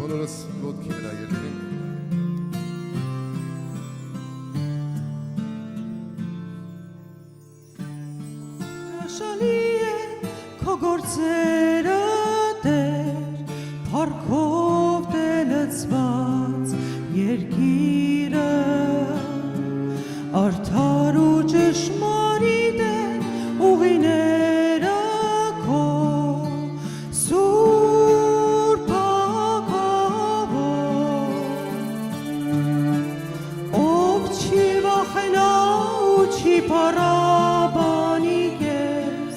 բոլորս ոտքի վրա երգենք։ Հրաշալի է քո գործերը Տեր, փառքով տելեցված երկիրը, արդար ու ճշմարիտ է ուղիները քո, սուրբ հագավոր, ով չի վախենա ու չի փառաբանի քեզ,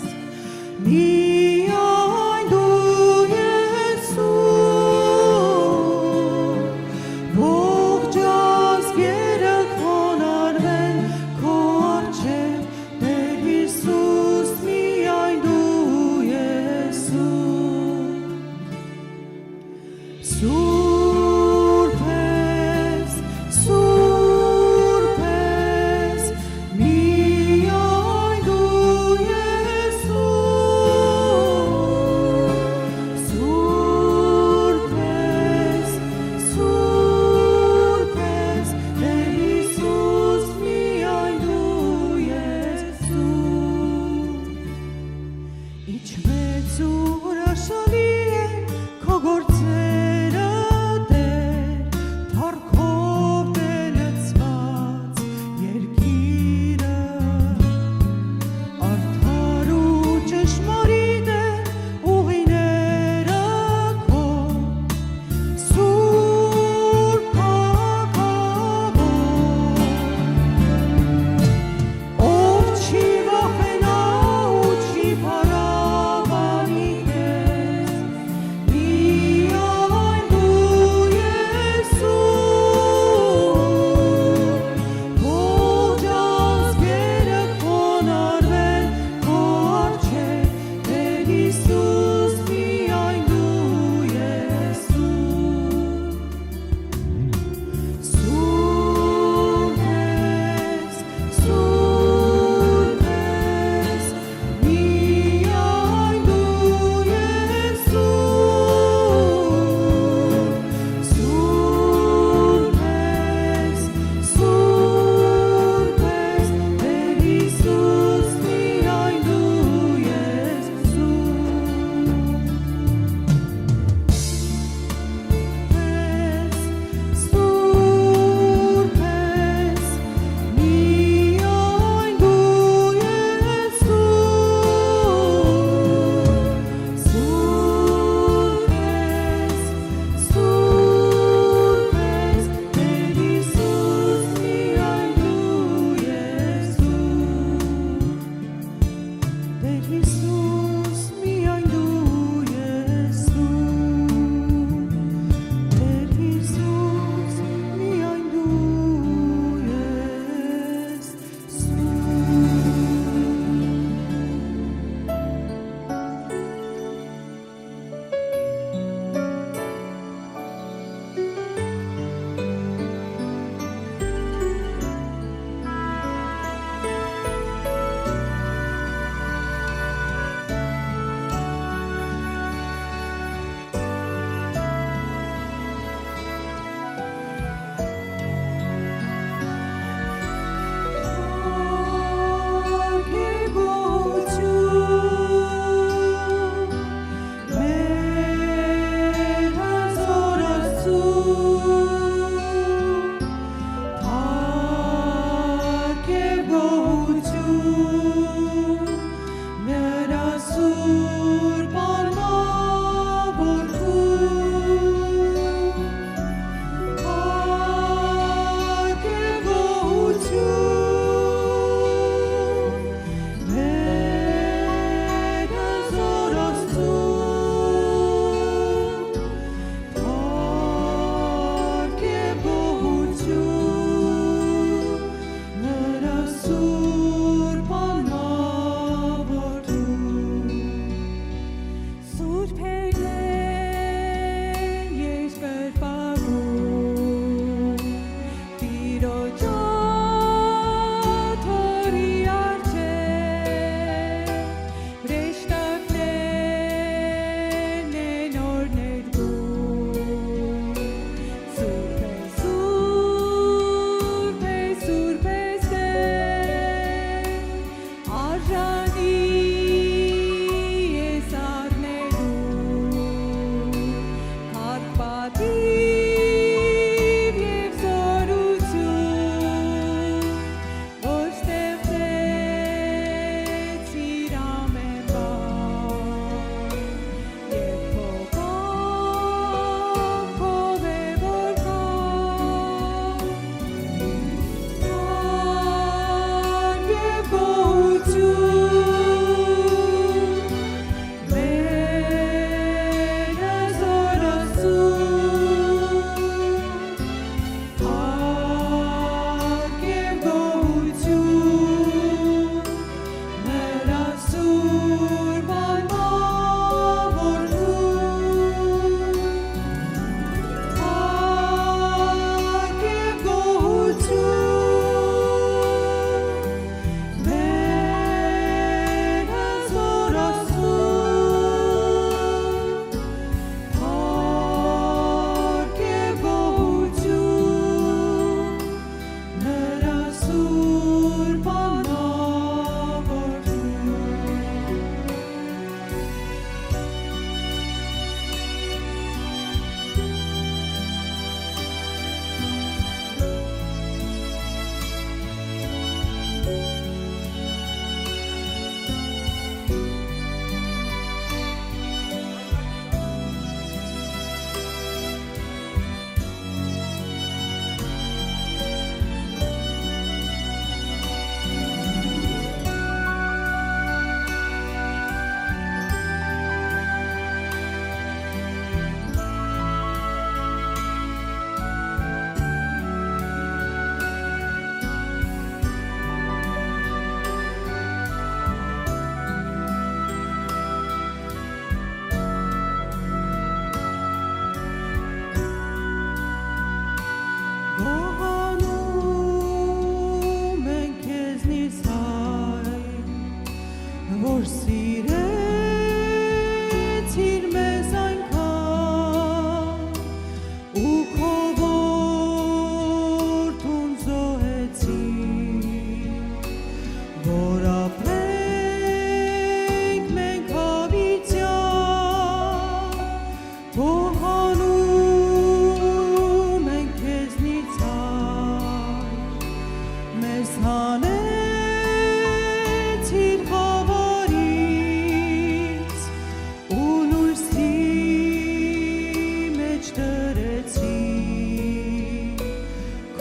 միայն դու Եսուս, ողջ ազգերը խոնարհվեն քո առջև, Տեր Հիսուս, միայն դու Եսուս, սուրբ ես, միայն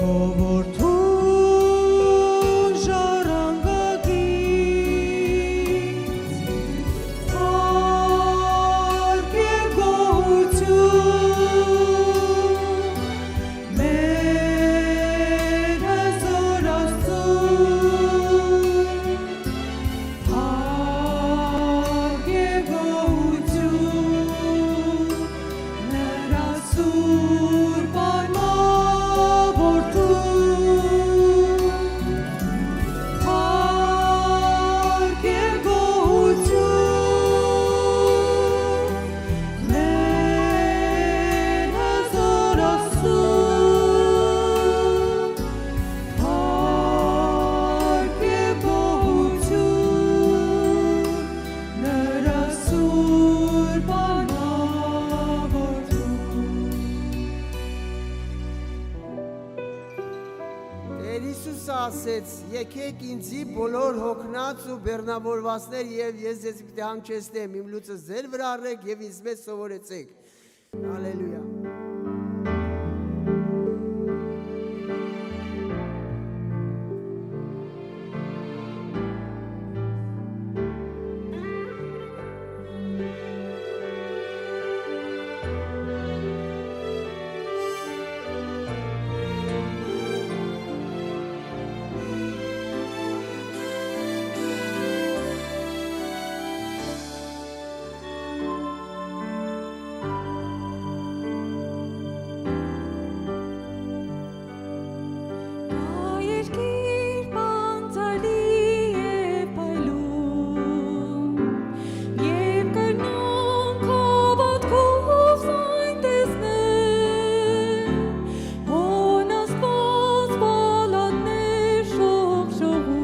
քո որդուն ժառանգագից հարգել գոհություն մեր հզոր Աստծուն հարգել գոհություն նրա սուրբ արմավորդուն հարգել գոհություն մեր հզոր Աստծուն հարգել գոհություն նրա սուրբ արմավորդուն Տեր Հիսուսը ասեց. «Եկեք ինձի բոլոր հոգնած ու բեռնավորվածներ եւ ես ձեզ պիտի հանգչեցնեմ, իմ լուծը ձեր վրա առեք եւ ինձ սովորեցեք»։ Հալելույա։ Երկիր բանտալի է պայլում Եվ կրնում քո ոտքով այն տեսնել Հոնասպոս բալաններ շողշողում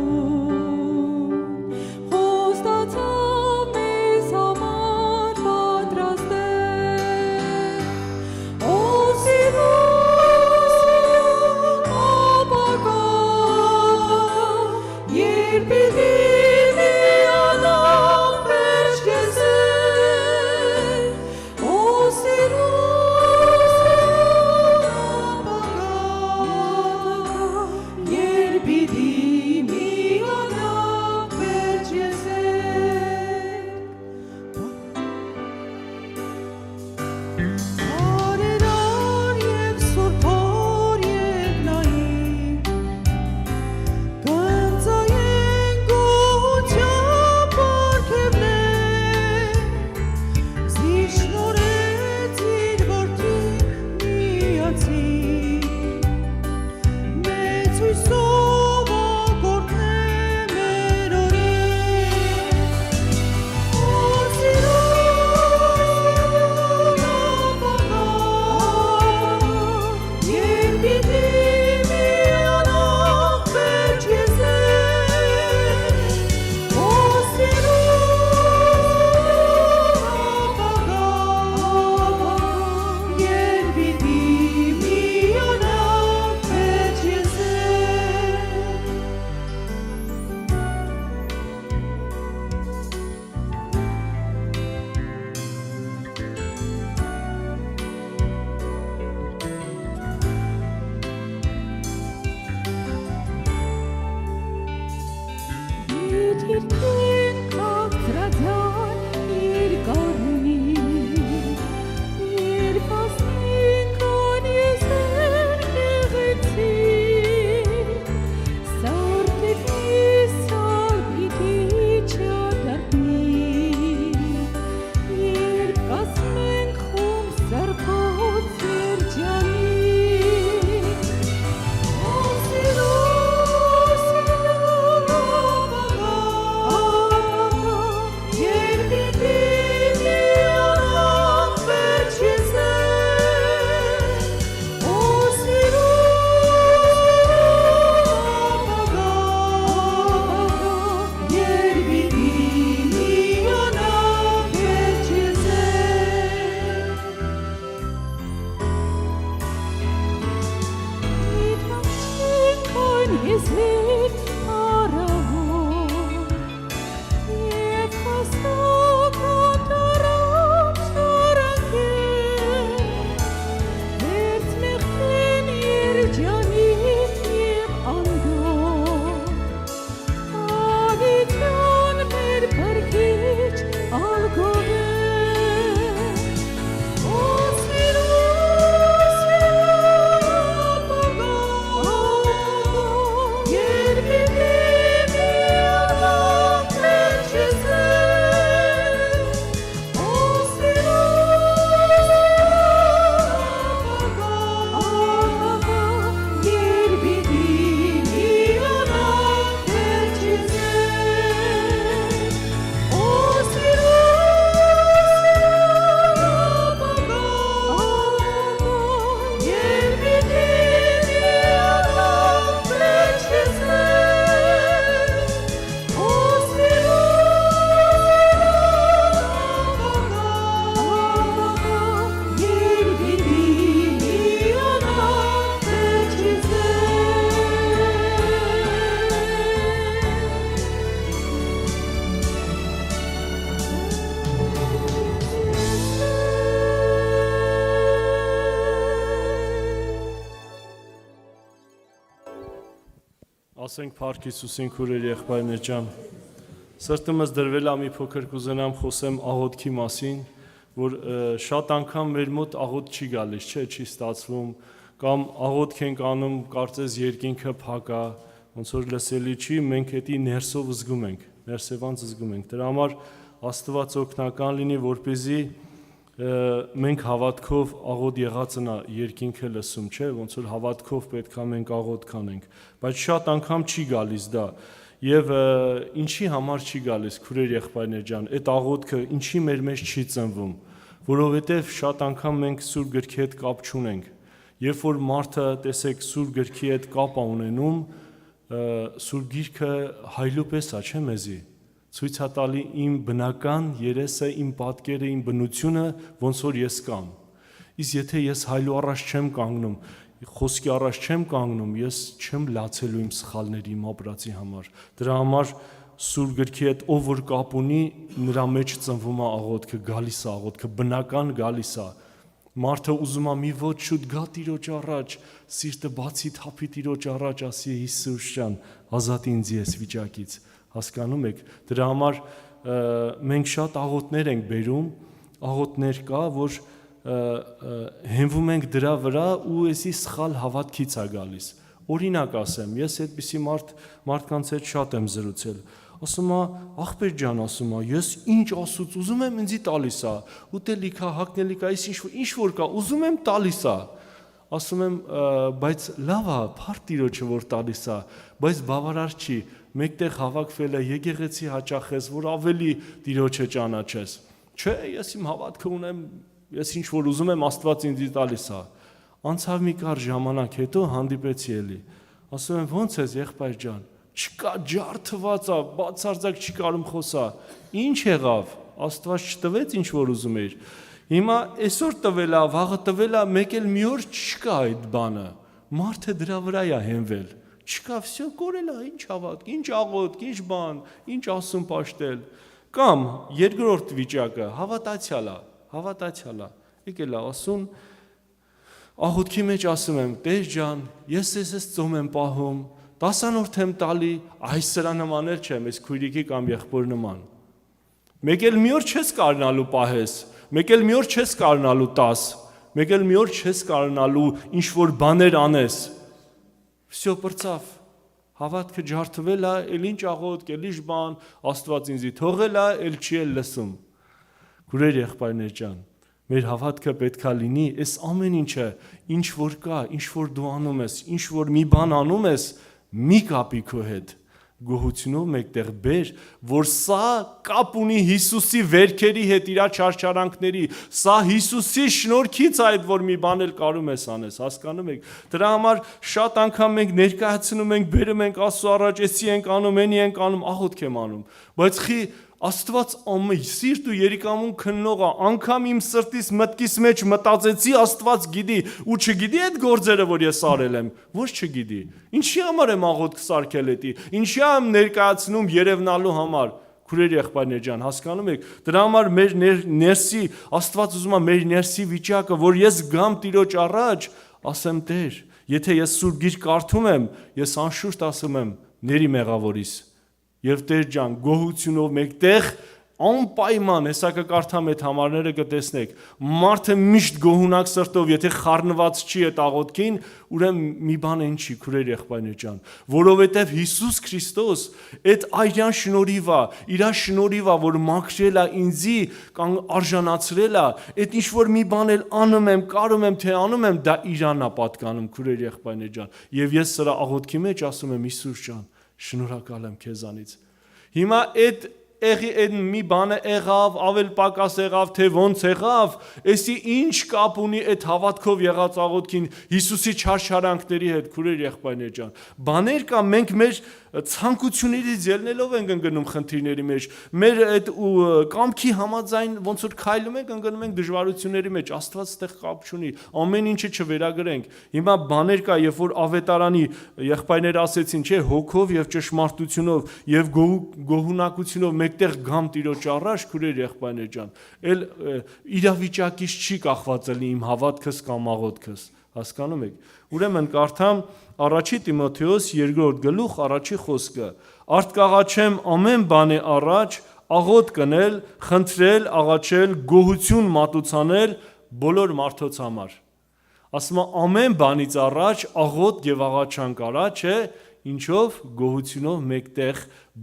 Խոստացավ մեզ համար պատրաստել Օ սիրուն ապագա Երբ պիտի միանանք վերջ կեսել Օ սիրուն ապագա Երբ պիտի միանանք վերջ կեսել Արերար և սուրբար և լայիկ Կընծայեն գոհության պարգևներ Զիր շնորհեց իր որդին միացին Մեծ հույսով ակորդն է մեր օրին Օ սիրուն ապագա Երբ պիտի միանանք վերջ կեսել Օ սիրուն ապագա Երբ պիտի միանանք վերջ Երկիրքին քաղցրադյան երկարնի Երբ ասնին կան եզեր գեղեցիկ Սարդելի սարդիդի չադարտնի Երբ կասմենք խում սարքոց երջանի Օ սիրուն ապագա Երբ պիտի միանանք վերջ կեսել Օ սիրուն ապագա Երբ պիտի միանանք վերջ կեսել Եզներ առավոտ Եվ հաստակ անտարավ շարակել Հերց մեղքեն երջանի Ասենք Փառք Հիսուսին քուրեր եղբայրներ ջան։ Սրտումս դրվել է մի փոքր կուզենամ խոսեմ աղոթքի մասին, որ շատ անգամ մեր մոտ աղոթ չի գալիս, չէ, չի ստացվում, կամ աղոթք ենք անում, կարծես երկինքը փակ է, ոնց որ լսելի չի, մենք էդի ներսով զգում ենք, ներսևանց զգում ենք։ Դրա համար Աստված օգնական լինի, որպեսզի մենք հավատքով աղոթ եղածն է երկինքը լսում, չէ, ոնց որ հավատքով պետք է մենք աղոթ կանենք, բայց շատ անգամ չի գալիս դա։ Եվ ինչի համար չի գալիս, քուրեր եղբայրներ ջան, այդ աղոթքը ինչի մեր մեջ չի ծնվում, որովհետև շատ անգամ մենք Սուրբ գրքի հետ կապ չունենք։ Երբ որ մարդը, տեսեք, Սուրբ գրքի հետ կապ է ունենում, Սուրբ գիրքը հայլու պես է, չէ՞ մեզի։ Ցույց է տալի իմ բնական երեսը, իմ պատկերը, իմ բնությունը, ոնց որ ես կամ։ Իսկ եթե ես հայլու առաջ չեմ կանգնում, խոսքի առաջ չեմ կանգնում, ես չեմ լացելու իմ սխալների, իմ ապրածի համար։ Դրա համար Սուրբ գրքի հետ ով որ կապ ունի, նրա մեջ ծնվում է աղոթքը, գալիս է աղոթքը, բնական գալիս է։ Մարդը ուզում է մի ոճ շուտ գա Տիրոջ առաջ, սիրտը բացի թափի Տիրոջ առաջ, ասի Հիսուս ջան, ազատ ինձ ես վիճակից, հասկանում եք։ Դրա համար մենք շատ աղոթներ ենք բերում, աղոթներ կա, որ հենվում ենք դրա վրա ու էսի սխալ հավատքից է գալիս։ Օրինակ ասեմ, ես այդպիսի մարդկանց հետ շատ եմ զրուցել։ Ասում է, աղբեր ջան, ասում է, ես ինչ ասուց ուզում եմ ինձի տալիս է, ուտելիք է, հագնելիք է, ինչ որ կա, ուզում եմ տալիս է։ Ասում եմ, բայց լավ է, փառք Տիրոջը որ տալիս է, բայց բավարար չի, մեկտեղ հավաքվել է, եկեղեցի հաճախես, որ ավելի Տիրոջը ճանաչես։ Չէ, ես իմ հավատքը ունեմ, ես ինչ որ ուզում եմ, Աստված ինձ տալիս է։ Անցավ մի կար ժամանակ հետո հանդիպեցի էլի։ Ասում եմ, ո՞նց ես եղբայր ջան։ Չկա ջարդված է, բացարձակ չի կարում խոսա։ Ինչ եղավ։ Աստված չտվեց ինչ որ ուզում էր։ Հիմա այսօր տվել է, վաղը տվել է, մեկ էլ մի օր չկա այդ բանը։ Մարդը դրա վրա է հենվել։ Չկա, всё կորել է, ինչ հավատք, ինչ աղոթք, ինչ բան, ինչ ասում պաշտել։ Կամ երկրորդ վիճակը հավատացյալ է, հավատացյալ է։ Եկել է ասում, աղոթքի մեջ ասում եմ, Տեր ջան, ես ես ծոմ եմ պահում, 10-րդ եմ տալի, այս սրա նմանել չեմ, այս քույրիկի կամ եղբոր նման։ Մեկ էլ մի օր չես կարնալու պահես, մեկ էլ մի օր չես կարնալու 10, մեկ էլ մի օր չես կարնալու ինչ որ բաներ անես։ Всё պրծավ։ Հավատքը ջարդվել է, էլ ինչ աղոթք, էլ ինչ բան, Աստված ինձի թողել է, էլ չի էլ լսում։ Քուրեր եղբայրներ ջան, մեր հավատքը պետքա լինի, այս ամեն ինչը, ինչ որ կա, ինչ որ դու անում ես, ինչ որ մի բան անում ես, մի կապի քո հետ, գոհությունով մեկտեղ բեր, որ սա կապ ունի Հիսուսի վերքերի հետ, իր չարչարանքների, սա Հիսուսի շնորհքից է այդ որ մի բան էլ կարում ես անես, հասկանում եք։ Դրա համար շատ անգամ մենք ներկայացնում ենք, բերում ենք Աստծո առաջ, էսի ենք անում, էնի ենք անում, աղոթք եմ անում, բայց Աստված սիրտ ու երիկամուն քննողը, անգամ իմ սրտիս մտքիս մեջ մտածեցի, Աստված գիտի, ու չգիտի այդ գործերը, որ ես արել եմ, ոչ չգիտի։ Ինչի համար եմ աղոթք սարքել էդի, ինչի եմ ներկայացնում երևնալու համար, քուրեր եղբայրներ ջան, հասկանում եք։ Դրա համար մեր ներսի, Աստված ուզում է մեր ներսի վիճակը, որ ես գամ Տիրոջ առաջ, ասեմ Տեր, եթե ես Սուրբ Գիրք կարդում եմ, ես անշուշտ ասում եմ, ների մեղավորիս։ Եվ Տեր ջան, գոհությունով մեկտեղ անպայման, հեսա կկարդամ այդ համարները կտեսնեք, մարդը միշտ գոհունակ սրտով, եթե խառնված չի այդ աղոթքին, ուրեմն մի բան են չի, քուրեր եղբայրներ ջան, որովհետև Հիսուս Քրիստոս այդ այրան շնորհիվ է, իր շնորհիվ է, որ մաքրել է ինձի, կամ արժանացրել է, այդ ինչ որ մի բան էլ անում եմ, կարում եմ, թե անում եմ, դա իրանն է պատկանում, քուրեր եղբայրներ ջան, եւ ես սրա աղոթքի մեջ ասում եմ Հիսուս ջան, շնորհակալ եմ քեզանից։ Հիմա այդ մի բանը եղավ, ավել պակաս եղավ, թե ոնց եղավ, էսի ինչ կապ ունի այդ հավատքով եղած աղոթքին Հիսուսի չարչարանքների հետ, քուրեր եղբայրներ ջան։ Բաներ կա, մենք մեր ցանկություններից ելնելով ենք ընկնում խնդիրների մեջ, մեր այդ կամքի համաձայն ոնց որ քայլում ենք, ընկնում ենք դժվարությունների մեջ, Աստված այդտեղ կապ չունի, ամեն ինչը չվերագրենք։ Հիմա բաներ կա, երբ որ ավետարանի եղբայրները ասեցին, չէ, հոգով եւ ճշմարտությունով եւ գոհունակությունով մեկտեղ գամ Տիրոջ առաջ, քուրեր եղբայրներ ջան, էլ իրավիճակից չի կախված լինի իմ հավատքս կամ աղոթքս, հասկանում եք։ Ուրեմն կարդամ առաջի Տիմոթեոս 2 գլուխ առաջի խոսքը. Արտկաղաչեմ ամեն բանի առաջ աղոտ կնել, խնդրել, աղաչել, գոհություն մատուցանել բոլոր մարդոց համար։ Ասում է ամեն բանից առաջ աղոտ եւ աղաչանք արա, չէ, ինչով գոհությունով մեկտեղ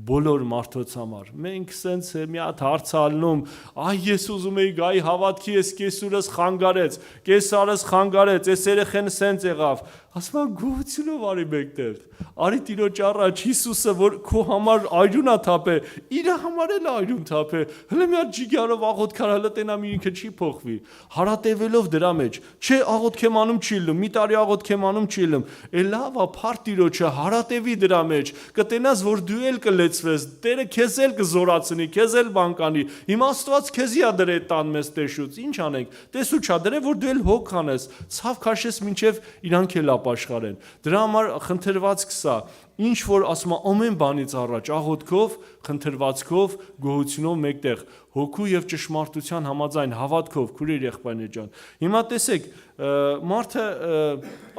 բոլոր մարդոց համար։ Մենք սենց մի հատ հարց ալնում, այ ես ուզում եի գայի հավատքի, ես կեսուրս խանգարեց, կեսարս խանգարեց, այս երեխեն սենց եղավ։ Ասում եմ գոհությունով արի մեկտեղ։ Արի Տիրոջ առաջ Հիսուսը, որ քո համար այրուն է թափե, իր համար էլ այրուն թափե։ Հələ մի հատ ջիգարով աղոտ քար հələ տենամ ինքը չի փոխվի։ Հարատևելով դրա մեջ, չէ աղոտ քեմանում չի լում, մի տարի աղոտ քեմանում չի լում։ Է լավ է, փառ Տիրոջը, հարատևի դրա մեջ, կտենաս որ դու էլ կլեցվես, Տերը քեզ էլ կզորացնի, քեզ էլ բան կանի։ Հիմա Աստված քեզի է դրե տան մեզ տեսուց, ինչ անենք։ Տեսու չա դրե որ դու էլ հոգ անես, ցավ քաշես մինչև իրանք էլ ապաշխարեն։ Դրա համար խնդրվածք սա, ինչ որ ասում է ամեն բանից առաջ աղոթքով, խնդրվածքով, գոհությունով մեկտեղ, հոգու եւ ճշմարտության համաձայն հավատքով, քուրեր եղբայրներ ջան։ Հիմա տեսեք, մարդը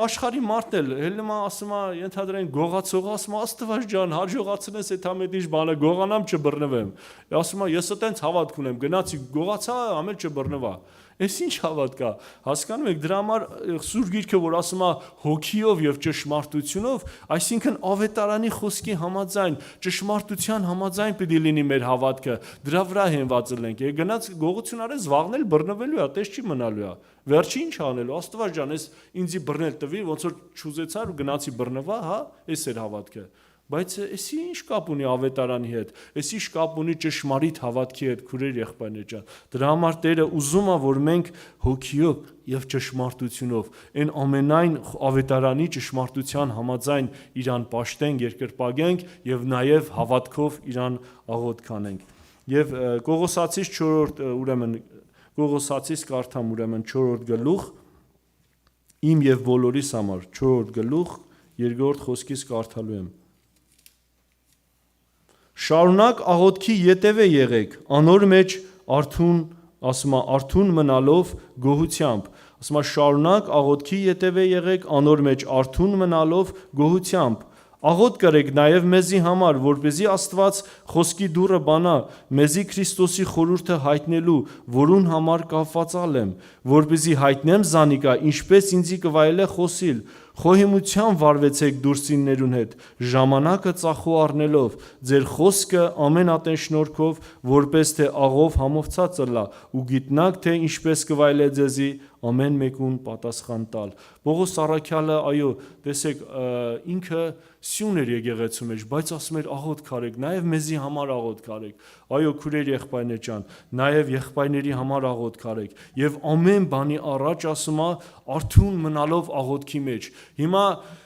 աշխարհի մարդն էլ հիմա ասում է, ենթադրեն գողացող, ասում է Աստված ջան, հաջողացնես այդ ամենից բանը, գողանամ չբռնվեմ։ Ասում է ես այտենց հավատք ունեմ, գնացի գողացա, ամեն չբռնվա։ Այս ինչ հավատք է, հասկանում եք, դրա համար Սուրբ Գիրքը, որ ասում է հոգիով եւ ճշմարտությունով, այսինքն ավետարանի խոսքի համաձայն, ճշմարտության համաձայն պիտի լինի մեր հավատքը, դրա վրա հենված լինենք։ Գնաց գողություն արես, զվաղնել բռնվելու է, տես չի մնալու է։ Վերջի ինչ անելու, Աստված ջան, ես ինձի բռնել տվի, ոնց որ չուզեցար ու գնացի բռնվա, հա, այս էր հավատքը։ Բայց էսի ինչ կապ ունի ավետարանի հետ, էսի ինչ կապ ունի ճշմարիտ հավատքի հետ, քուրեր եղբայրներ ջան։ Դրա համար Տերը ուզում է, որ մենք հոգիով եւ ճշմարտությունով այն ամենայն ավետարանի ճշմարտության համաձայն իրան պաշտենք, երկրպագենք եւ նաեւ հավատքով իրան աղոթք անենք։ Եւ Կողոսացիս 4-րդ ուրեմն Կողոսացիս կարդամ ուրեմն 4-րդ գլուխ իմ եւ բոլորիս համար 4-րդ գլուխ 2-րդ խոսքից կարդալու եմ։ Շարունակ աղոթքի ետևե եղեք, անոր մեջ արթուն, ասում է արթուն մնալով գոհությամբ, ասում է շարունակ աղոթքի ետևե եղեք, անոր մեջ արթուն մնալով գոհությամբ, աղոթ կրեք նաև մեզի համար, որպեսզի Աստված խոսքի դուռը բանա, մեզի Քրիստոսի խորհուրդը հայտնելու, որուն համար կապվածալ եմ, որպեսզի հայտնեմ զանիկա, ինչպես ինձի կվայել է խոսիլ, խոհեմության վարվեցեք դուրսիններուն հետ, ժամանակը ծախու առնելով, ձեր խոսքը ամեն ատեն շնորհքով, որպես թե աղով համովցած լա, ու գիտնակ թե ինչպես կվայել է ձեզի ամեն մեկուն պատասխան տալ։ Պողոս առաքյալը, այո, տեսեք, ինքը սյուն էր եկեղեցու մեջ, բայց ասում էր աղոթք արեք, նաև մեզի համար աղոթք արեք։ Այո, քուրեր եղբայրներ ջան, նաև եղբայրների համար աղոթք արեք։ Եվ ամեն բանի առաջ ասում է արթուն մնալով աղոթքի մեջ։ Հիմա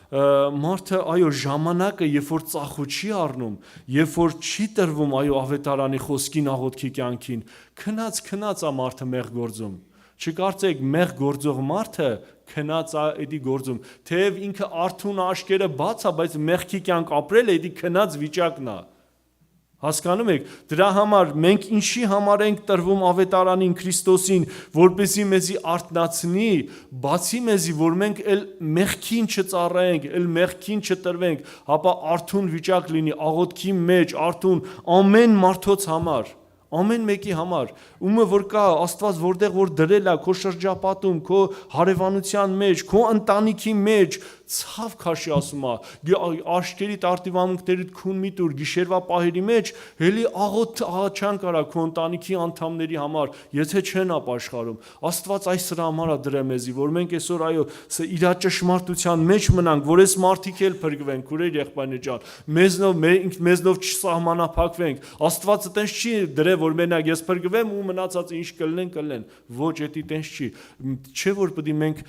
մարդը, այո, ժամանակը, երբ որ ծախու չի առնում, երբ որ չի տրվում, այո, ավետարանի խոսքին, աղոթքի կյանքին, քնած է մարդը մեղ գործում։ Չկարծեք մեղ գործող մարդը քնած է էդի գործում, թեև ինքը արթուն աշկերը բաց է, բայց մեղքի կյանք ապրել է էդի քնած վիճակն է։ Հասկանում եք, դրա համար մենք ինչի համար ենք տրվում ավետարանին Քրիստոսին, որպեսզի մեզի արթնացնի, բացի մեզի, որ մենք էլ մեղքին չծառայենք, էլ մեղքին չտրվենք, հապա արթուն վիճակ լինի աղոթքի մեջ, արթուն ամեն մարդոց համար, ամեն մեկի համար, ումը որ կա, Աստված որտեղ որ դրել է քո շրջապատում, քո հարևանության մեջ, քո ընտանիքի մեջ, ցավ քաշի ասում է, աշկերի տարտիվամունքներիդ քուն մի տուր գիշերվա պահերի մեջ, հելի աղոթ աղաչանք արա քո ընտանիքի անդամների համար, եթե չեն ապաշխարում։ Աստված այս սրա համար է դրել մեզի, որ մենք այսօր այո, իր ճշմարտության մեջ մնանք, որ այս մարդիկ էլ փրկվեն, քուրեր եղբայրներ ջան, մեզնով չսահմանափակվենք։ Աստված այտենց չի դրել, որ մենակ ես փրկվեմ ու մնացածը ինչ կլնեն, ոչ, դա տենց չի։ Չէ որ պետք է մենք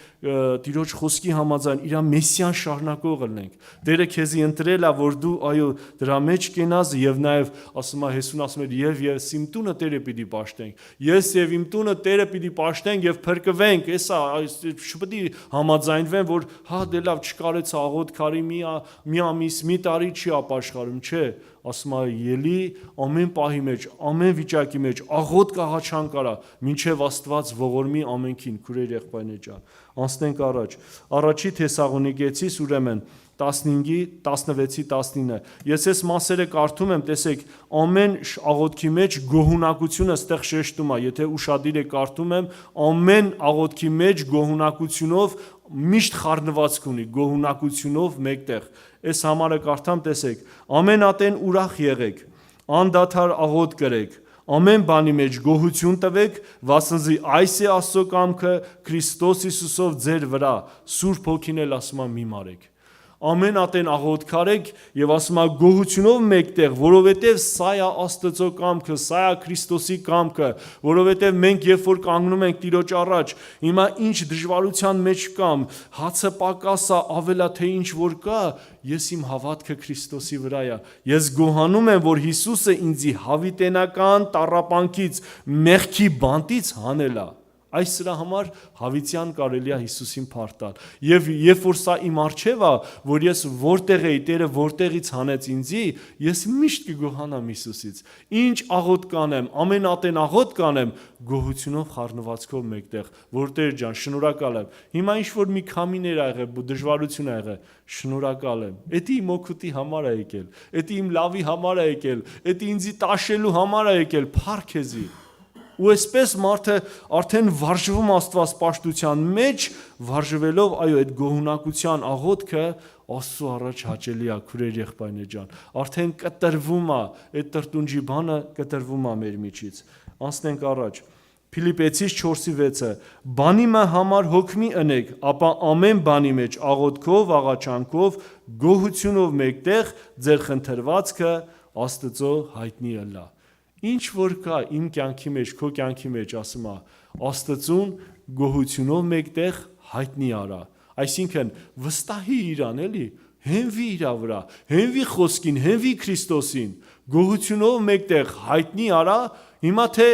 Տիրոջ խոսքի համաձայն իր մեսիան շարունակող լինենք։ Տերը քեզի ընտրել է, որ դու այո դրա մեջ կենաս եւ նաեւ ասում է Հեսուն ասում էր եւ ես իմ տունը Տերը պիտի պաշտենք։ Ես եւ իմ տունը Տերը պիտի պաշտենք եւ փրկվենք։ Էսա չպետք է համաձայնվեն, որ հա դե լավ չկարեց աղոթ քարի մի ամիս, մի տարի չի ապաշխարում, չէ։ ասում է ելի ամեն պահի մեջ, ամեն վիճակի մեջ աղոտ կաղաչան կարա, մինչև Աստված ողորմի ամենքին, քուրեր եղբայրներ ջան։ Անցնենք առաջ։ Առաջի Թեսաղոնիկեցիս ուրեմն 15-16-19 ես այս մասերը կարդում եմ, տեսեք, ամեն աղոթքի մեջ գոհունակությունը ստեղ շեշտում է, եթե ուշադիր եք կարդում եմ, ամեն աղոթքի մեջ գոհունակությունով միշտ խառնվածք ունի, գոհունակությունով մեկտեղ։ Այս համարը կարդամ, տեսեք, ամեն ատեն ուրախ եղեք, անդադար աղոթ կրեք, ամեն բանի մեջ գոհություն տվեք, վասնզի այս է Աստծո կամքը Քրիստոս Հիսուսով ձեր վրա, Սուրբ Հոգին էլ ասում է մի մարեք։ Ամեն ատեն աղոթ կարեք եւ ասում է գոհությունով մեկտեղ, որովհետեւ սա է Աստծո կամքը, սա է Քրիստոսի կամքը, որովհետեւ մենք երբ որ կանգնում ենք Տիրոջ առաջ, հիմա ինչ դժվարության մեջ կամ, հացը պակաս է, ավելա թե ինչ որ կա, ես իմ հավատքը Քրիստոսի վրա է։ Ես գոհանում եմ, որ Հիսուսը ինձի հավիտենական տառապանքից, մեղքի բանտից հանել է։ Այս սրա համար հավիտյան կարելի է Հիսուսին փառտալ։ Եվ երբ որ սա իմ առջև է, որ ես որտեղ էի, Տերը որտեղից հանեց ինձի, ես միշտ կգոհանամ Հիսուսից։ Ինչ աղոթ կանեմ, ամեն ատեն աղոթ կանեմ, գոհությունով խառնվածքով մեկտեղ, որ Տեր ջան, շնորհակալ եմ։ Հիմա ինչ որ մի քամիներ ա եղել, դժվարություն ա եղել, շնորհակալ եմ։ Էդի իմ օգուտի համար ա եկել, էդի իմ լավի համար ա եկել, էդի ինձի տաշելու համար ա եկել, փառք քեզի։ Ու այսպես մարդը արդեն վարժվում Աստված պաշտության մեջ, վարժվելով, այո, այդ գոհունակության աղոթքը Աստծո առաջ հաճելի է, քուրեր եղբայրներ ջան։ Արդեն կտրվում է, այդ տրտունջի բանը կտրվում է մեր միջից։ Անցնենք առաջ։ Փիլիպեցիս 4:6-ը բանի մը համար հոգ մի ընեք, ապա ամեն բանի մեջ աղոթքով, աղաչանքով, գոհությունով մեկտեղ ձեր խնդրվածքը Աստծո հայտնի ըլլա։ Ինչ որ կա իմ կյանքի մեջ, քո կյանքի մեջ, ասում է, Աստծուն գոհությունով մեկտեղ հայտնի արա։ Այսինքն վստահի իրան, էլի, հենվի իրա վրա, հենվի խոսքին, հենվի Քրիստոսին, գոհությունով մեկտեղ հայտնի արա, հիմա թե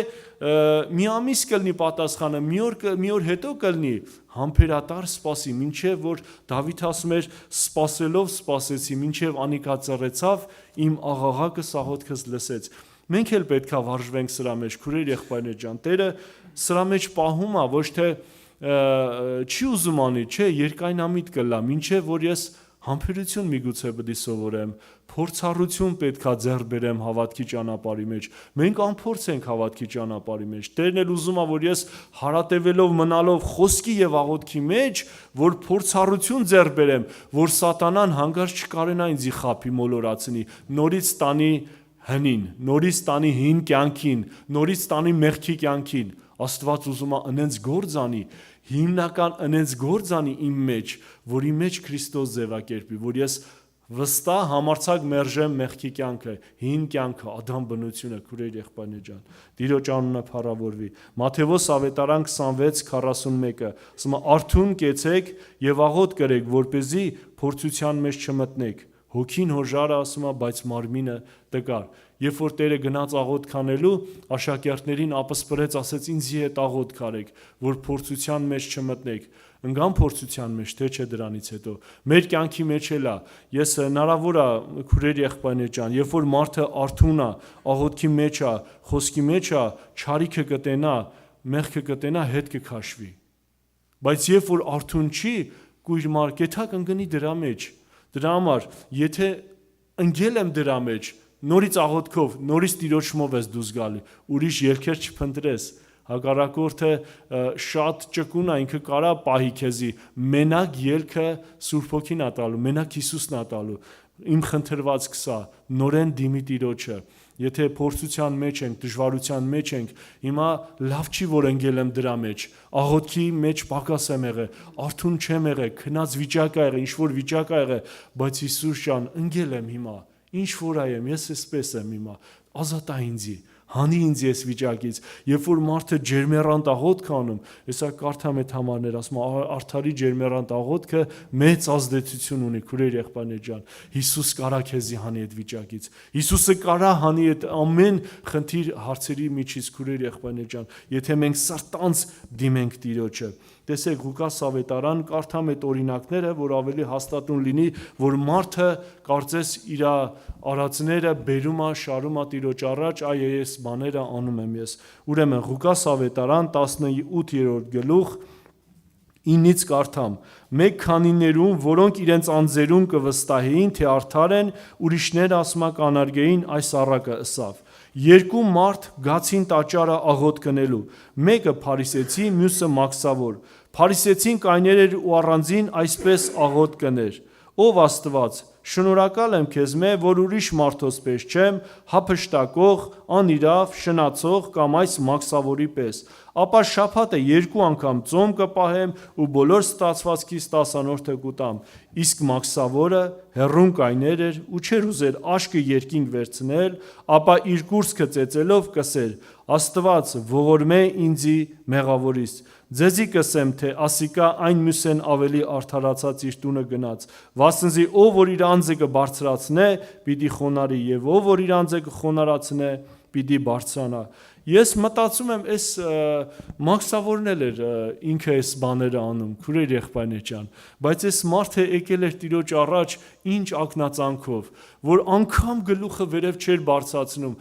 մի ամիս կլնի պատասխանը, մի օր հետո կլնի, համբերատար սպասի, մինչև որ Դավիթ ասում էր, սպասելով սպասեցի, մինչև անիկա ծռեցավ, իմ աղաղակս աղոթքս լսեց։ Մենք էլ պետք է վարժվենք սրա մեջ, քուրեր եղբայրներ ջան, Տերը սրա մեջ պահում է, ոչ թե չի ուզում անի, չէ, երկայնամիտ կլա, մինչև որ ես համբերություն միգուցե պետք է սովորեմ, փորձառություն պետք է ձեռք բերեմ հավատքի ճանապարհի մեջ։ Մենք անփորձ ենք հավատքի ճանապարհի մեջ։ Տերն էլ ուզում է, որ ես հարատևելով մնալով խոսքի եւ աղոթքի մեջ, որ փորձառություն ձեռք բերեմ, որ սատանան հանգարց չկարենա ինձի խափի մոլորացնի, նորից տանի հնին, նորից տանի հին կյանքին, նորից տանի մեղքի կյանքին։ Աստված ուզում է ընենց գործ անի, հիմնական ընենց գործ անի իմ մեջ, որի մեջ Քրիստոս ձևակերպի, որ ես վստահ համարձակ մերժեմ մեղքի կյանքը, հին կյանքը, Ադամ բնությունը, քուրեր եղբայրներ ջան։ Տիրոջ անունը փառավորվի։ Մատթեոս ավետարան 26:41-ը, ասում է արթուն կեցեք եւ աղոթ կրեք, որպեսզի փորձության մեջ չմտնեք։ Հոգին հոժարը ասում է, բայց մարմինը տկար։ Երբ որ Տերը գնաց աղոթ քանելու, աշակերտներին ապսպրեց, ասեց ինձի հետ աղոթ քարեք, որ փորձության մեջ չմտնեք։ Ընկան փորձության մեջ, թե չէ դրանից հետո։ Մեր կյանքի մեջ էլ է։ Ես հնարավոր է, քուրեր եղբայրներ ջան, երբ որ մարդը արթուն է, աղոթքի մեջ է, խոսքի մեջ է, չարիքը կտենա, մեղքը կտենա, հետ կքաշվի։ Բայց երբ որ արթուն չի, կույր մարդ, կեթա կընկնի դրա մեջ։ Դրա համար, եթե ընկել եմ դրա մեջ, նորից աղոթքով, նորից Տիրոջ շնորհով ես դուրս գալի, ուրիշ ելքեր չփնտրես, հակառակորդը շատ ճկուն է, ինքը կարա պահի քեզի, մենակ ելքը Սուրբ Հոգին ա տալու, մենակ Հիսուսն ա տալու, իմ խնդրվածք սա, նորեն դիմի Տիրոջը, եթե փորձության մեջ ենք, դժվարության մեջ ենք, հիմա լավ չի որ ընկել եմ դրա մեջ, աղոթքի մեջ պակաս եմ եղել, արթուն չեմ եղել, քնած վիճակ ա եղել, ինչ որ վիճակ ա եղել, բայց Հիսուս ջան, ընկել եմ հիմա, ինչ որ այ եմ, ես էսպես եմ հիմա, ազատ ա ինձի, հանի ինձ ես վիճակից, երբ որ մարդը ջերմեռանդ աղոթք անում, հեսա կարդամ այդ համարներ, ասում արդարի ջերմեռանդ աղոթքը մեծ ազդեցություն ունի, քուրեր եղբայրներ ջան, Հիսուս կարա քեզի հանի այդ վիճակից, Հիսուսը կարա հանի այդ ամեն խնդիր հարցերի միջից, քուրեր եղբայրներ ջան, եթե մենք սրտանց դիմենք Տիրոջը, տեսեք Ղուկաս ավետարան, կարդամ այդ օրինակները, որ ավելի հաստատուն լինի, որ մարդը կարծես իր արածները բերում է, շարում է Տիրոջ առաջ, այ այս բաները անում եմ ես։ Ուրեմն Ղուկաս ավետարան 18-րդ գլուխ 9-ից կարդամ. մեկ քանիներում, որոնք իրենց անձերուն կվստահեին, թե արդար են, ուրիշները ասմա կանարգեին այս առակը ըսավ. երկու մարդ գացին տաճարը աղոտ կնելու, մեկը փարիսեցի, մյուսը մաքսավոր, փարիսեցին կայներ էր ու առանձին այսպես աղոտ կներ. ով Աստված, շնորհակալ եմ քեզ որ ուրիշ մարդոց պես չեմ, հափշտակող, անիրավ, շնացող կամ այս մաքսավորի պես, ապա շաբաթը 2 անգամ ծոմ կպահեմ ու բոլոր ստացվածքիս 10-րդը կուտամ, իսկ մաքսավորը հեռուն կայներ էր ու չէր ուզեր աշկը երկինք վերցնել, ապա իր կուրծքը ծեծելով կսեր. Աստված ողորմե ինձի մեղավորիս, ձեզի կսեմ, թե ասիկա այն մյուսեն ավելի արդարացած իր տունը գնաց, վասնզի ով որ իր անձը կբարձրացնե, պիտի խոնարհի, եւ ով որ իր անձը կխոնարհացնե, պիտի բարձրանա։ Ես մտածում եմ, այս մաքսավորն էլ էր ինքը այս բաները անում, քուրեր եղբայրներ ջան, բայց այս մարդը եկել էր Տիրոջ առաջ ինչ ակնածանքով, որ անգամ գլուխը վերև չէր բարձրացնում,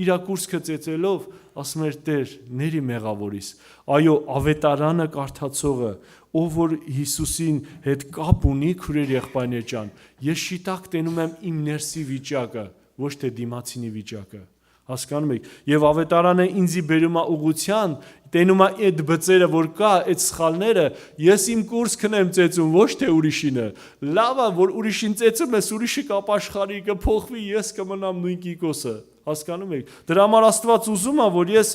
իր կուրծքը ծեծելով, ասում էր Տեր, ների մեղավորիս։ Այո, ավետարանը կարդացողը, ով որ Հիսուսին հետ կապ ունի, քուրեր եղբայրներ ջան, ես շիտակ տենում եմ իմ ներսի վիճակը, ոչ թե դիմացինի վիճակը։ Հասկանում եք, եւ ավետարանը ինձի բերում է ուղղության, տենում է այդ բծերը, որ կա, այդ սխալները, ես իմ կուրծքն եմ ծեծում, ոչ թե ուրիշինը։ Լավ է, որ ուրիշին ծեծում ես, ուրիշը կապաշխարի, կփոխվի, ես կմնամ նույն կիկոսը։ Հասկանում եք։ Դրա համար Աստված ուզում է, որ ես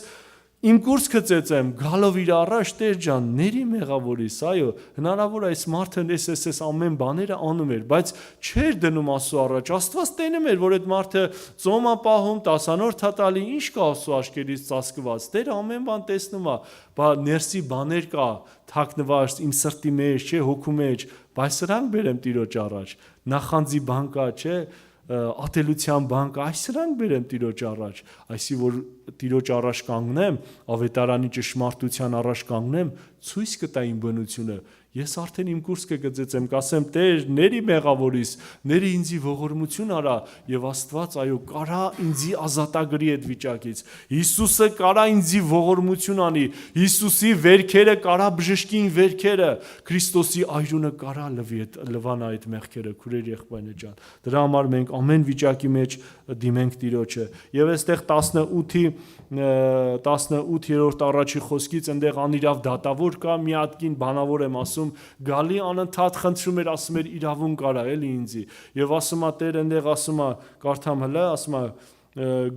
իմ կուրծքը ծեծեմ, գալով իր առաջ, Տեր ջան, ների մեղավորիս, այո, հնարավոր է այս մարդը այս ամեն բաները անում էր, բայց չէր դնում Աստծո առաջ, Աստված տենում էր, որ այդ մարդը ծոմ է պահում, 10-րդ տալի, ինչ կա Աստծո աշկերից ծածկված, Տեր ամեն բան տեսնում է, բայց ներսի բաներ կա, թաքնված իմ սրտի մեջ, չէ, հոգու մեջ, բայց սրանք բերեմ Տիրոջ առաջ, նախանձի բան կա, չէ, ատելության բան կա, այս սրանք բերեմ Տիրոջ առաջ, այսի որ Տիրոջ առաջ կանգնեմ, ավետարանի ճշմարտության առաջ կանգնեմ, ցույց կտա իմ բնությունը, ես արդեն իմ կուրծքը կծեծեմ, կասեմ Տեր, ների մեղավորիս, ների ինձի ողորմություն արա, եւ Աստված այո կարա ինձի ազատագրի այդ վիճակից, Հիսուսը կարա ինձի ողորմություն անի, Հիսուսի վերքերը կարա բժշկին վերքերը, Քրիստոսի այրունը կարա լվանա այդ մեղքերը, քուրեր եղբայրներ ջան, դրա համար մենք ամեն վիճակի մեջ դիմենք Տիրոջը, եւ այստեղ 18-րդ առաջի խոսքից այնտեղ անիրավ դատավոր կա, մի հատ կին բանավոր եմ ասում, գալի անընդհատ խնդրում էր, ասում էր իրավուն կարա էլի ինձի, եւ ասում է Տեր այնտեղ ասում է, կարդամ հլը, ասում է